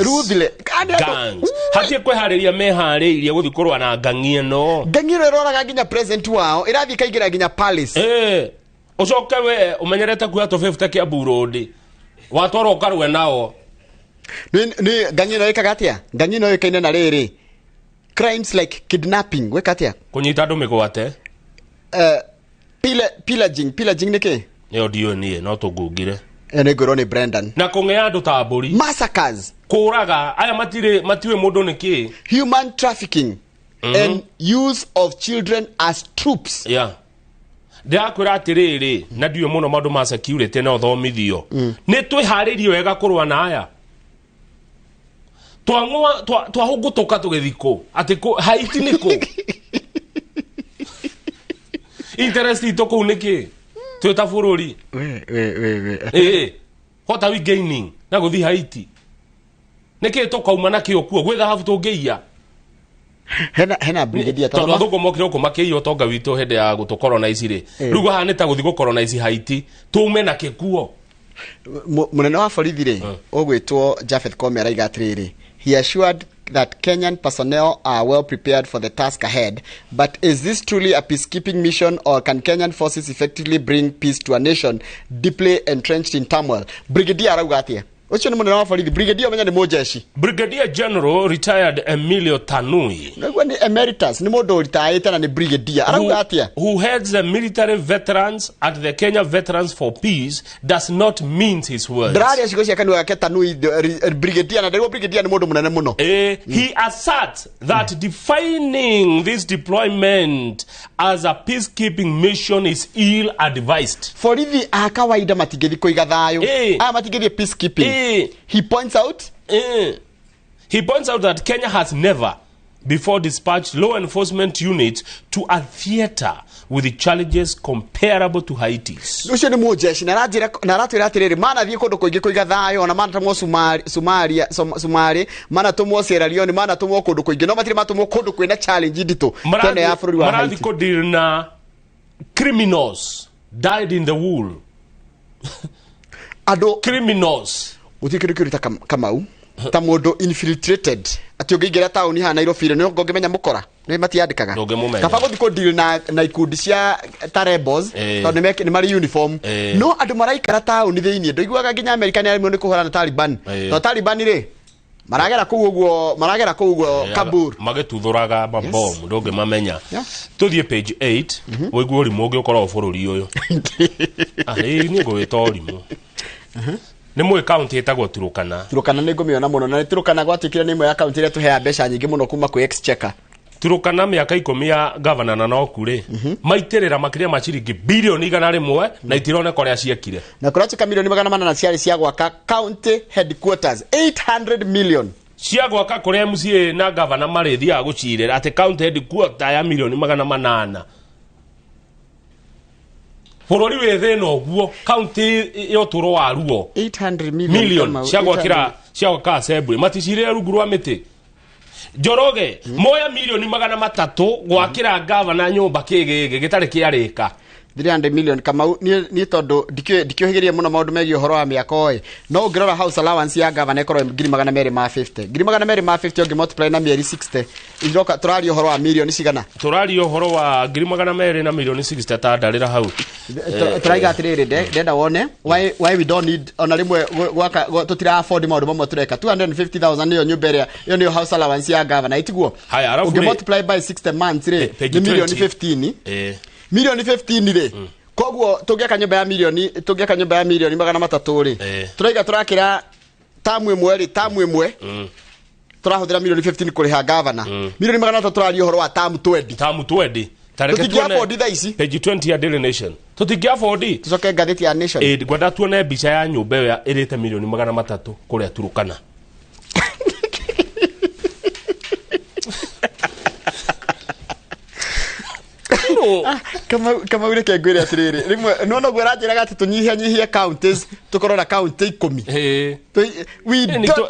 Speaker 1: ruthless gangs hatie kwehariria mehariirie guthikorwa na gangi no
Speaker 2: roraga nginya president wao irathi kaigira nginya palace
Speaker 1: ucoke we umenyerete kuya to 50 kia Burundi watoro karwe nao
Speaker 2: ni gangi no ikagatia gangi no ikaine na riri crimes like kidnapping wekatia
Speaker 1: kunyita andu migwate
Speaker 2: pillaging niki
Speaker 1: yo dio nie no tugungire
Speaker 2: ene goro ni Brendan
Speaker 1: na kungea andu ta mburi
Speaker 2: massacres
Speaker 1: kuraga aya matiwe mundu niki
Speaker 2: human trafficking and use of children as troops
Speaker 1: ndiakwira atiriri na ndiwe muno mandu ma security na uthomithio ni twiharirio wega kurwa na aya twahungutuka tugithiko ati Haiti niko interest ito ku niki twita bururi what are we gaining na guthi Haiti niki tukauma na kio kuo gwetha hafu tungeia
Speaker 2: hena brigadier
Speaker 1: tondu thuko mokire ko makiyo tonga wito hende ya gutukolonize ri rugo hana ta guthi gukolonize Haiti tume na kikuo
Speaker 2: munene wa borithi ri ogwitwo Japheth Koome araiga atiriri he assured that Kenyan personnel are well prepared for the task ahead, but is this truly a peacekeeping mission, or can Kenyan forces effectively bring peace to a nation deeply entrenched in turmoil? Brigadier araugatia ucio ni munene wa borithi brigadier menya ni mujeshi
Speaker 1: Brigadier General retired Emilio Tanui
Speaker 2: nagwa ni emeritus ni mundu retired na ni brigadier araugatia
Speaker 1: who heads the military veterans at the Kenya Veterans for Peace does not mince his words.
Speaker 2: Drari ashiko cia kanwa yake Tanui brigadier na ndio brigadier ni mundu munene muno
Speaker 1: he asserts that defining this deployment as a peacekeeping mission is ill advised.
Speaker 2: Borithi akawaida matigethi kuiga thayo matigethie peacekeeping He points out
Speaker 1: that Kenya has never before dispatched law enforcement units to a theater with the challenges comparable to Haiti's.
Speaker 2: Lucio ni mujeshi na ratira atiriri mana thie kundu kuingi kuiga thayo na mana tamwo Somali mana tumwo Sierra Leone mana tumwo kundu kuingi no matiri matumwo kundu kwina challenge ndito tene ya bururi wa Haiti.
Speaker 1: Ko dirna criminals died in the wool.
Speaker 2: Ado
Speaker 1: criminals
Speaker 2: utikirikirita Kamau ta mundu infiltrated ati ungigira tauni ha Nairobi no ngomenya mukora ni matiandikaga kabago thiko deal na ikundi cia tarebos tondu ni mari uniform no andu maraikara tauni thiini ndoiguaga nginya America ni arimwo ni kuhura na Taliban to Taliban ri maragera ku uguo Kabul
Speaker 1: magituthuraga mabom ndoge mamenya tuthie page 8 wiguo rimo ngi ukorwo bururi uyu ni ngwitorimu ni mwe county etagwo Turukana
Speaker 2: ni ngumiona muno na Turukana gwatikire ni mwe ya county ire tuhea mbeca nyingi muno kuma ku exchequer.
Speaker 1: Turukana miaka 10 ya governor na nokure maitirira makiria machiringi bilioni 100 na itirone korea ciekire
Speaker 2: na kurachika milioni 800 na ciari cia gwaka county headquarters 800 million
Speaker 1: cia gwaka korea MCA na governor marithia gucirira ati county headquarters ya milioni 800 Forori wethe no guo county yo turo waruo
Speaker 2: 800
Speaker 1: million cia gwaka assembly matishire rungu rwa miti Joroge moya milioni 300 gwakira governor nyumba kigege gitari kiarika
Speaker 2: 300 million Kamau ni tondu dikiohigirie muno maundu megi horo wa miaka oi no ngirora house allowance ya governor ikoro 250 250 ongi multiply na mieri 60 iroka turari horo wa milioni cigana
Speaker 1: turari horo wa 200 na milioni 60 ta dalira hau
Speaker 2: turaiga atiriri ndenda wone why we don't need ona rimwe gwaka tutira afford maundu mamwe tureka 250,000 niyo nyumbere yo niyo house allowance ya governor itiguo ongi multiply by 60 months ri ni milioni 15 milioni 15 ri koguo tugiaka nyumba ya milioni 300 ri turaiga turakira tamu imwe turahuthira milioni 15 kuriha governor milioni 300 turari horo wa tamu 20
Speaker 1: tareke
Speaker 2: tuone
Speaker 1: page 20 ya Daily Nation tutigia afford
Speaker 2: tucoke ngatheti ya Nation
Speaker 1: gwenda tuone mbica ya nyumba ya irite milioni 300 kuria Turukana
Speaker 2: kama ule kegwire atiriri rimwe no gwirajiraga ati tunyihia counties tukorora county 10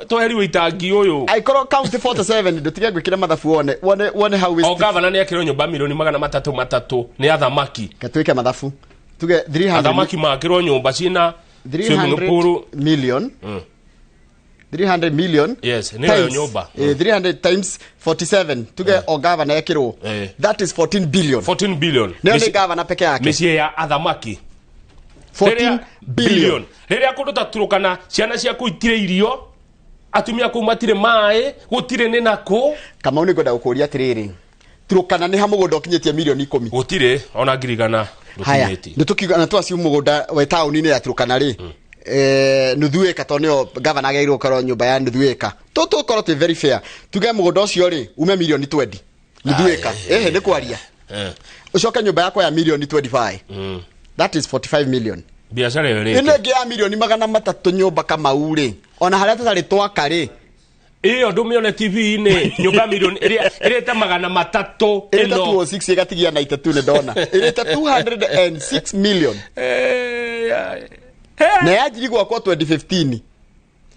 Speaker 1: to heri witangi uyu
Speaker 2: aikoro county 47 ndotige gwikira mathafu one how we
Speaker 1: governor ni akiro nyumba milioni 300 ni athamaki
Speaker 2: katwike mathafu tuge 300
Speaker 1: athamaki makiro nyumba cina
Speaker 2: 300 million 300 million
Speaker 1: yes niyo nyumba
Speaker 2: 300 times 47 tuge o governor yakiro that is 14 billion ndio ni governor peke yake
Speaker 1: misia ya athamaki
Speaker 2: 14 billion
Speaker 1: rĩrĩa kũndũ ta Turukana ciana cia kuitire irio atumia kumatire mai gutire ni nako
Speaker 2: kama uni goda ukuria tiriri Turukana ni hamugunda ukinyetie milioni 10
Speaker 1: gutire ona ngirigana
Speaker 2: rutineti nitukiga twasi umugunda we tauni ni ya Turukana ri nuthuika tonyo governor agairwo karo nyumba ya nuthuika toto koro te very fair tuge mugunda ucio ri ume milioni 20 nuthuika ni kwaria ucoka nyumba yako ya milioni 25 that is 45 million
Speaker 1: biashara yore
Speaker 2: ine ya milioni 300 nyumba kama uri ona haria tutari twaka ri
Speaker 1: iyo ndumione TV ine nyumba milioni ireta 300
Speaker 2: ino 206 igatigia 92 ne ndona ireta 206 million na yajiri gwakwa 2015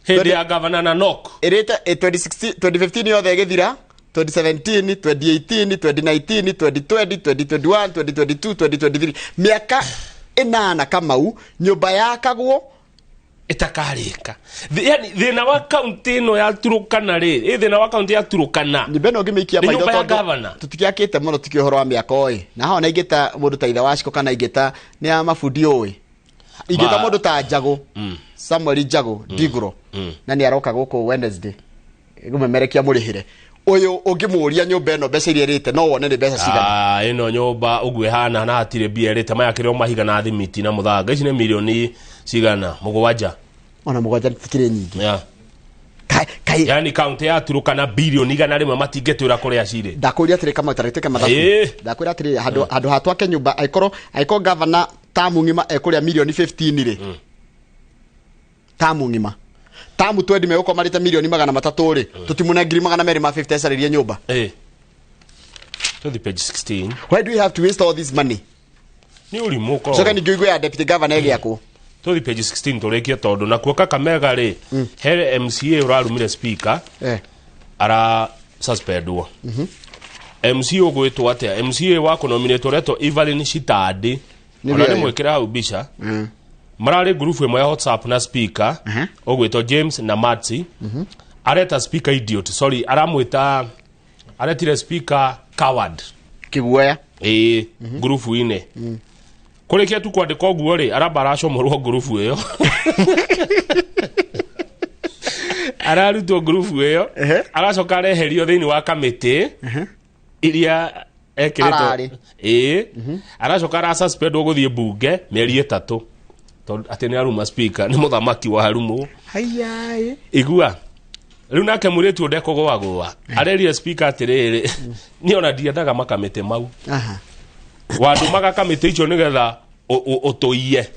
Speaker 1: hindi ya governor na nok
Speaker 2: ireta 2015 yothe igithira 2017 2018 2019 2020 2021 2022 2023 miaka inana Kamau nyumba yakagwo
Speaker 1: itakarika yani thina wa county no ya Turukana ri thina wa county ya Turukana
Speaker 2: ni beno ngimikia maitho tondu tutikiakite muno tukihoro wa miaka oi na hona igita mundu ta itha waciko kana igita ni ya mafudi oi igita mundu ta Jago Samuel Jago Digro na ni aroka guku Wednesday gumemerekia murihire uyu ungimuria nyumba eno mbeca iria rite no wone ni mbeca cigana
Speaker 1: ino nyumba ugwe hana na hatire bia rite mayakire mahiga na thimiti na muthanga ici ni milioni cigana mugwanja
Speaker 2: ona mugwanja tikire nyingi
Speaker 1: kai yani county ya Turukana bilioni 100 matingetwira kuria cire
Speaker 2: ndakuria atire kama tariteke mathafu ndakuria atire handu hatwake nyumba aiko governor tamu ngima ekuria milioni 15 ri tamu ngima tamu twendi me uko marite milioni 300 ri tutimuna ngiri 250 esaririe nyumba
Speaker 1: to the page 16
Speaker 2: why do we have to waste all this money
Speaker 1: ni ulimuko
Speaker 2: so kani ngigwe ya deputy governor yako to
Speaker 1: the page 16 turekia tondu na kuoka Kakamega ri here MCA urarumire speaker ara suspendwo MC ogwetwo atia MCA wako nominate reto Evelyn Shitadi ona ni mwekera hau bisha marari group emo ya WhatsApp na speaker ogwetwo James na Matsi areta speaker idiot sorry aramwita aretire speaker coward
Speaker 2: kiguoya
Speaker 1: group ine kurekia tu kwandika oguo ri arabarasho morwo group iyo ararutwo group iyo aracoka reherio thini wa committee iria ekireto aracoka ara suspend guthie bunge mieri 3 tondu atene aruma speaker ni muthamaki wa harumu
Speaker 2: hayai
Speaker 1: igua riu nake muritu ndeko gwagwa areria speaker atiriri ni ona ndiendaga makamete mau wandu magakamete icio nigetha utoiye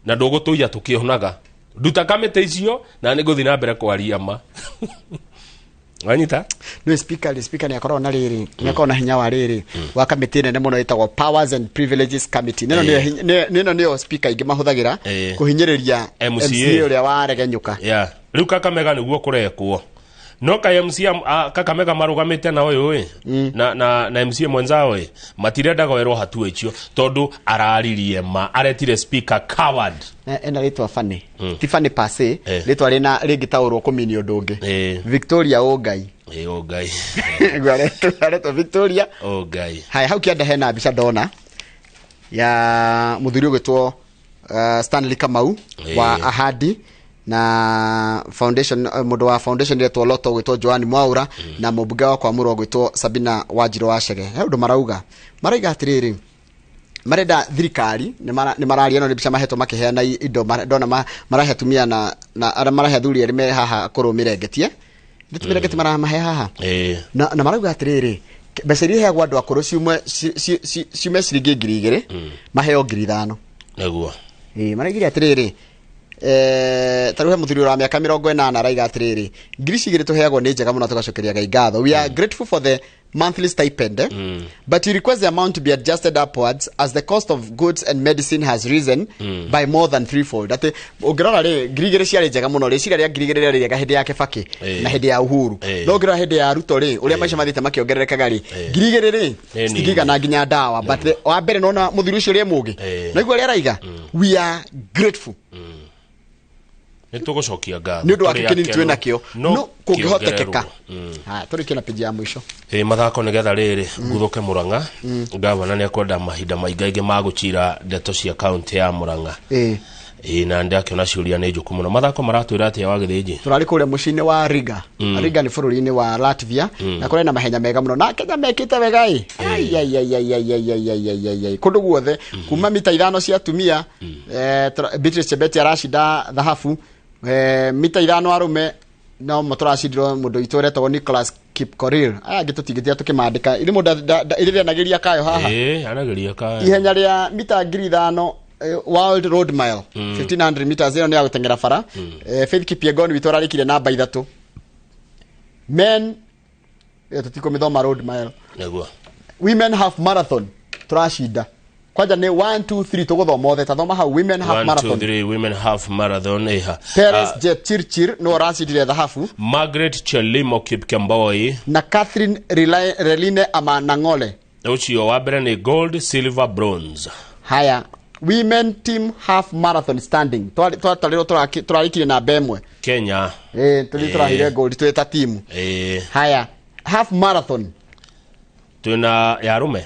Speaker 1: na ndugutuia tukionaga duta kamete icio na niguthi na mbere kwaria ma wanyita
Speaker 2: no speaker ni akorwo na riri ni akorwo na hinya wa riri wa kamiti nene muno itagwo powers and privileges committee neno niyo speaker ingi mahuthagira kuhinyiriria MCA uria waregenyuka
Speaker 1: riu Kakamega niguo kurekwo no ka MCA Kakamega marugamite na uyu na MCA mwenzao matirenda goerwo hatu icio tondu araririe ma aretire speaker coward
Speaker 2: ena ritwa fani ti fani passe ritwa rina ringitaurwo kumini ndungi Victoria Ogai
Speaker 1: Ogai
Speaker 2: gwareto Victoria
Speaker 1: Ogai
Speaker 2: hai hau kianda hena bica dona ya muthuri gwetwo Stanley Kamau wa Ahadi na foundation mundu wa foundation ile toloto gwetwo Joan Mwaura na mubunge wa kwa muro gwetwo Sabina Wanjiru wa Chege ndu marauga atiriri marenda thirikari ni mararia no bica maheto makiheana indo ndona marahetumia na ara marahethuria rime haha kurumirengetie nditumirengeti maramahe haha na marauga atiriri beseri he gwa akuru ciume ciringi 2,000 maheo 5,000
Speaker 1: naguo
Speaker 2: maragiria atiriri taruhe muthuri wa miaka 80 araiga atiriri ngiri cigire tuheagwo ni njega muno tugacokeria Ngai ngatho we are grateful for the monthly stipend but we request the amount to be adjusted upwards as the cost of goods and medicine has risen by more than threefold ate ungirora ri ngiri igire ciari njega muno ri ciria ngiri igire ri hindi ya Kibaki na hindi ya Uhuru no ngirora hindi ya Ruto ri uria maisha mathite makiongererekaga ri ngiri igire ri stigiga na nginya dawa but wa mbere nona muthuri ucio ri mugi na igwa ri araiga we are grateful
Speaker 1: nitugucokia ngatho
Speaker 2: ni ndu akikini twina kio no kungihotekeka turikie na page ya mwisho
Speaker 1: mathako nigetha riri nguthuke Murang'a gavana ni akwenda mahinda maingaingi magucira ndeto cia county ya Murang'a na ndakiona ciuria ni njuku muno mathako maratwira atia wa githiji
Speaker 2: turari kuria mucini wa Riga Riga ni bururi-ini wa Latvia na kuria na mahenya mega muno na Kenya mekite wega kundu guothe kuma mita 5 cia tumia Beatrice Chebet aracida dhahabu mita 5 arume no maturacidirwo mundu itore to Nicholas Kipkorir gitutingitia tukimandika ili mundu ile nageria kayo haha
Speaker 1: anageria kayo
Speaker 2: ihenya ria mita 5,000 World Road Mile 1500 meters ino ni ya gutengera bara Faith Kipyegon witorarikire namba 3 men tutiko mithoma road mile
Speaker 1: naguo
Speaker 2: women half marathon turashida kwanja ni 1 2 3 tuguthoma othe tathoma how women half marathon
Speaker 1: 1 2 3 women half marathon
Speaker 2: Paris Chirchir no racidire dhahabu
Speaker 1: Margaret Chelimo Kipkemboi
Speaker 2: na Catherine Reline Amanangole
Speaker 1: ucio wa mbere ni gold silver bronze
Speaker 2: haya women team half marathon standing turarikire na bemwe
Speaker 1: Kenya
Speaker 2: turahire gold tweta team haya half marathon
Speaker 1: twina yarume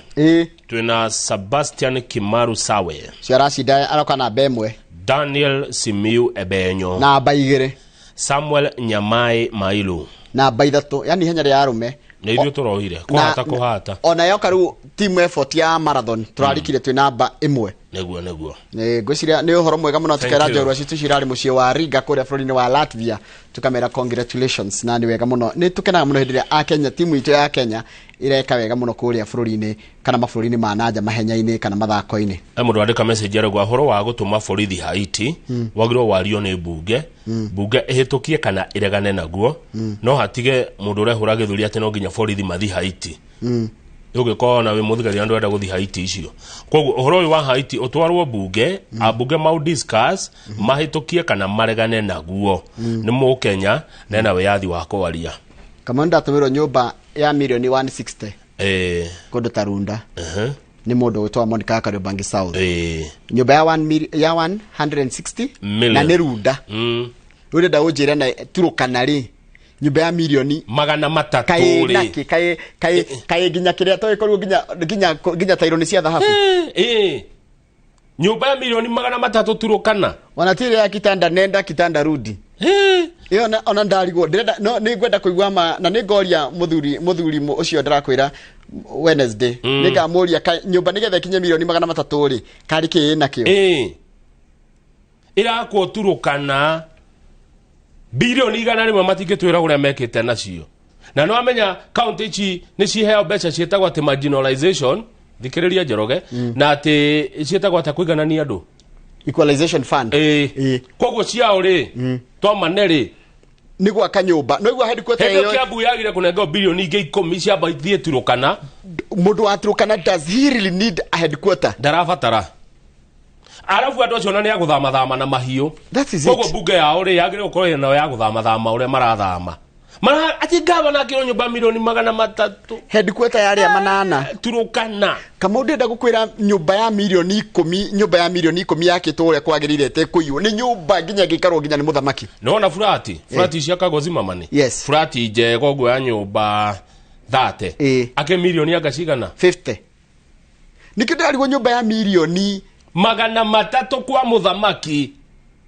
Speaker 1: twina Sebastian Kimaru Sawe
Speaker 2: ciaracida aroka na bemwe
Speaker 1: Daniel Simiu Ebenyo
Speaker 2: na baigire
Speaker 1: Samuel Nyamai Mailu
Speaker 2: na baithatu yani henya ria arume
Speaker 1: ni ithuĩ turohire kuhata
Speaker 2: ona yo karu team effort ya marathon turarikire twi namba 1
Speaker 1: neguo
Speaker 2: ngwiciria ni uhoro mwega muno tukera njorwa citu cirari mucie wa Riga kuria bũrũri-inĩ wa Latvia tukamera congratulations na ni wega muno ni tukenaga muno hĩndĩ ĩrĩa a Kenya timu itu ya Kenya ireka wega muno kuria bururi-ini kana mabũrũri-inĩ ma nanja mahenya-inĩ kana mathako-inĩ.
Speaker 1: Mũndũ andĩka message arauga horo wa gũtũma borithi Haiti wagĩrĩirwo wario nĩ mbunge mbunge ĩhĩtũkie kana ĩregane naguo no hatige mũndũ ũrehũra gĩthũri atĩ no nginya borithi mathi Haiti. Ũgĩkorwo na wĩ mũthigari andũ enda gũthi Haiti icio. Koguo ũhoro ũyũ wa Haiti ũtwarwo mbunge ambunge mau discuss mahĩtũkie kana maregane naguo nĩ Mũkenya na wĩyathi wa kwaria.
Speaker 2: Kama ndatũmĩrwo nyũmba ya milioni 160 kũndũ Tarunda nĩ mũndũ wĩtwa Monica Kariobangi South nyũmba ya 160 na nĩ Runda rũrĩ ndaũnjĩra na Turukana rĩ nyũmba ya milioni
Speaker 1: 300
Speaker 2: rĩ kaĩ nginya kĩrĩa toĩ korwo nginya tairo nĩ cia thahabu
Speaker 1: nyũmba ya milioni 300 Turukana
Speaker 2: wanatire ya kitanda nenda kitanda rudi iyo ona ndarigwo ndirenda no nĩ ngwenda kũigua na nĩ ngoria mũthuri ũcio ndirakwĩra Wednesday nĩngamũria nyũmba nĩgetha ikinye milioni 300 rĩ karĩ kĩĩ nakĩo
Speaker 1: irakwo Turukana bilioni 100 matingĩtwĩra ũrĩa mekĩte nacio na no amenya county ici nĩ ciheo mbeca cietagwo atĩ marginalization thikĩrĩria Njoroge na atĩ cietagwo atĩ kũiganania andũ
Speaker 2: equalization fund
Speaker 1: koguo ciao rĩ twamane rĩ
Speaker 2: nĩ gwaka nyũmba no igua headquarter
Speaker 1: ĩyo Kiambu yagire kũnengwo bilioni 10 ciamba ithiĩ Turukana
Speaker 2: mũndũ wa Turukana does he really need a headquarter
Speaker 1: ndarabatara arabu andũ acio na nĩ agũthama na mahiũ koguo mbunge yao rĩ yagire gũkorwo nayo ya gũthama ũrĩa marathama ati gavana kĩro nyũmba milioni 300
Speaker 2: headquarter ya arĩa manana
Speaker 1: Turukana
Speaker 2: kama ndenda gũkwĩra nyũmba ya milioni 10 yakĩtwo ũrĩa kwagĩrĩire te kũiywo nĩ nyũmba nginya gĩkarwo nginya nĩ mũthamaki
Speaker 1: nona flati ciakagwo Zimmerman flati njega ũguo ya nyũmba 30 ake milioni agacigana
Speaker 2: 50 nikĩndarigwo nyũmba ya milioni
Speaker 1: 300 kwa mũthamaki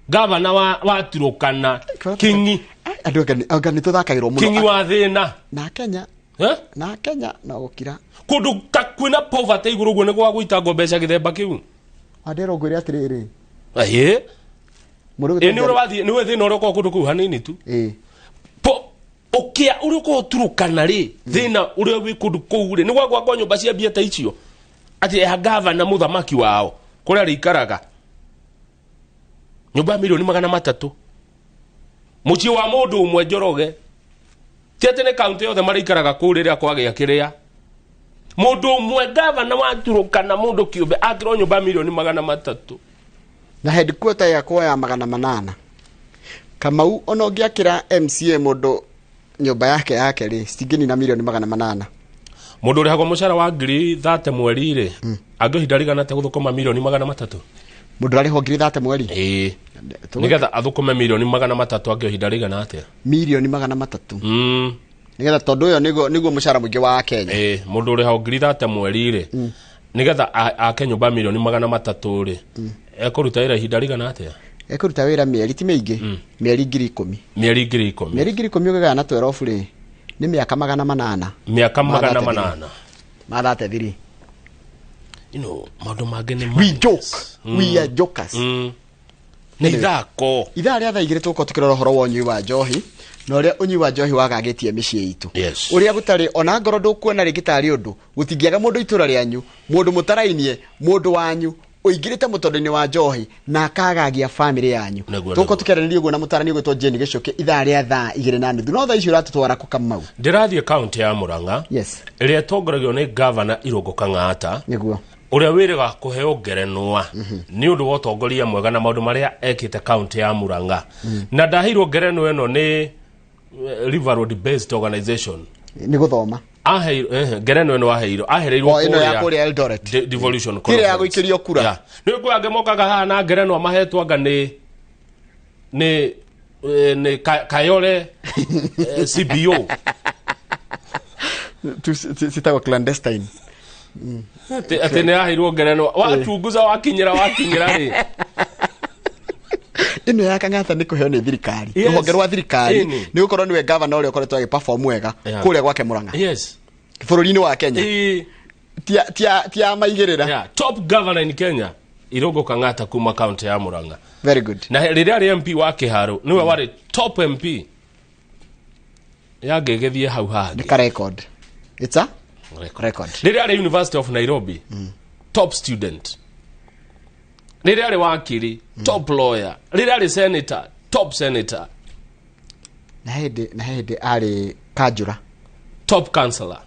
Speaker 1: gavana wa Turukana kingi
Speaker 2: andũ nĩ tũthakagĩrwo mũno
Speaker 1: kingi wa thĩna
Speaker 2: na Kenya no gũkira
Speaker 1: kũndũ kwĩna poverty igũrũ ũguo nĩ gwa gũitangwo mbeca gĩthemba kĩu
Speaker 2: andero ngwĩre atĩrĩrĩ
Speaker 1: nĩ ũrĩa wathiĩ nĩ wĩ thĩna ũrĩa ũkorwo kũndũ kũu hanini tu ũkĩa ũrĩa ũkorwo Turukana rĩ thĩna ũrĩa wĩ kũndũ kũu rĩ nĩ gwa gwakwo nyũmba cia mbia ta icio atĩ ya gavana mũthamaki wao kũrĩa rĩikaraga nyũmba milioni 300 mũciĩ wa mũndũ ũmwe Njoroge tete nĩ county yothe marĩikaraga kũu rĩrĩa kwagĩa kĩrĩa mũndũ ũmwe gavana wa Turukana mũndũ kĩũmbe akĩrwo nyũmba milioni 300
Speaker 2: na headquarter ya kwa ya 800 Kamau ona ũngĩakĩra MCA mũndũ nyũmba yake rĩ stingini na milioni 800
Speaker 1: mũndũ ũrĩhagwo mũcara wa ngiri 30 mweri rĩ angĩhinda rigana te gũthũkũma milioni 300
Speaker 2: mũndũ arĩho ngiri 30 mweri
Speaker 1: nĩgetha athũkũme milioni 300 angĩhinda rigana atĩa
Speaker 2: milioni 300 nĩgetha tondũ ũyũ nĩguo mũcara mũingĩ wa Kenya
Speaker 1: mũndũ ũrĩhagwo ngiri 30 mweri rĩ nĩgetha ake nyũmba milioni 300 rĩ ekũruta wĩra ihinda rigana atĩa
Speaker 2: ekũruta wĩra mĩeri ti mĩingĩ mĩeri 10,000
Speaker 1: mĩeri 10,000
Speaker 2: ũgĩgaya na 12 rĩ nĩ mĩaka 800
Speaker 1: mĩaka 800
Speaker 2: mathate thiri
Speaker 1: maũndũ mangĩ nĩ
Speaker 2: we joke we are jokers
Speaker 1: nĩ ithako
Speaker 2: ithaa rĩa thaa igĩrĩ tũkorwo tũkĩrora ũhoro wa ũnyui wa njohi na ũrĩa ũnyui wa njohi wagagĩtie mĩciĩ itũ ũrĩa gũtarĩ ona ngoro ndũkuona rĩngĩ tarĩ ũndũ gũtingĩaga mũndũ itũra rĩanyu mũndũ mũtarainie mũndũ wanyu ũingĩrĩte mũtondũ-inĩ wa njohi na akagagia family yanyu tũkorwo tũkĩaranĩria ũguo na mũtarani ũgwĩtwo Jane Gĩcũke ithaa rĩa thaa 2:30 no thaa icio ũratũtwara kũ Kamau
Speaker 1: ndĩrathiĩ kaunti ya Murang'a ĩrĩa ĩtongoragio nĩ gavana Irũngũ Kang'ata
Speaker 2: nĩguo
Speaker 1: ũrĩa wĩrĩga kũheo ngerenwa nĩ ũndũ wa ũtongoria mwega na maũndũ marĩa ekĩte kaunti ya Murang'a na ndaheirwo ngerenwa ĩno nĩ River Road Based Organization
Speaker 2: nĩ gũthoma
Speaker 1: ngerenwa ĩno ahereirwo
Speaker 2: ĩno ya kũrĩa Eldoret
Speaker 1: devolution
Speaker 2: kĩrĩa ya gũikĩrio kura
Speaker 1: nĩ kwa angĩ mokaga haha na ngerenwa mahetwo anga nĩ Kayole CBO
Speaker 2: sitagwo clandestine
Speaker 1: atĩ nĩ aheirwo ngerenwa wachunguza wakinyĩra rĩ
Speaker 2: ino ya Kang'ata nĩ kũheo nĩ thirikari rũhonge rwa thirikari nĩ gũkorwo nĩwe gavana ũrĩa ũkoretwo agĩperform wega kũrĩa gwake Murang'a bũrũri-inĩ wa Kenya tia maigĩrĩra
Speaker 1: top governor in Kenya Irũngũ Kang'ata kuma county ya Murang'a
Speaker 2: very good
Speaker 1: na rĩrĩa arĩ MP wa Kĩharũ nĩwe warĩ top MP yangĩgethie hau hangĩ
Speaker 2: nĩ ka record it's a record.
Speaker 1: Rĩrĩa arĩ University of Nairobi, top student. Rĩrĩa arĩ wakiri, top lawyer. Rĩrĩa arĩ senator, top senator.
Speaker 2: Na hindi arĩ kanjura,
Speaker 1: top counselor.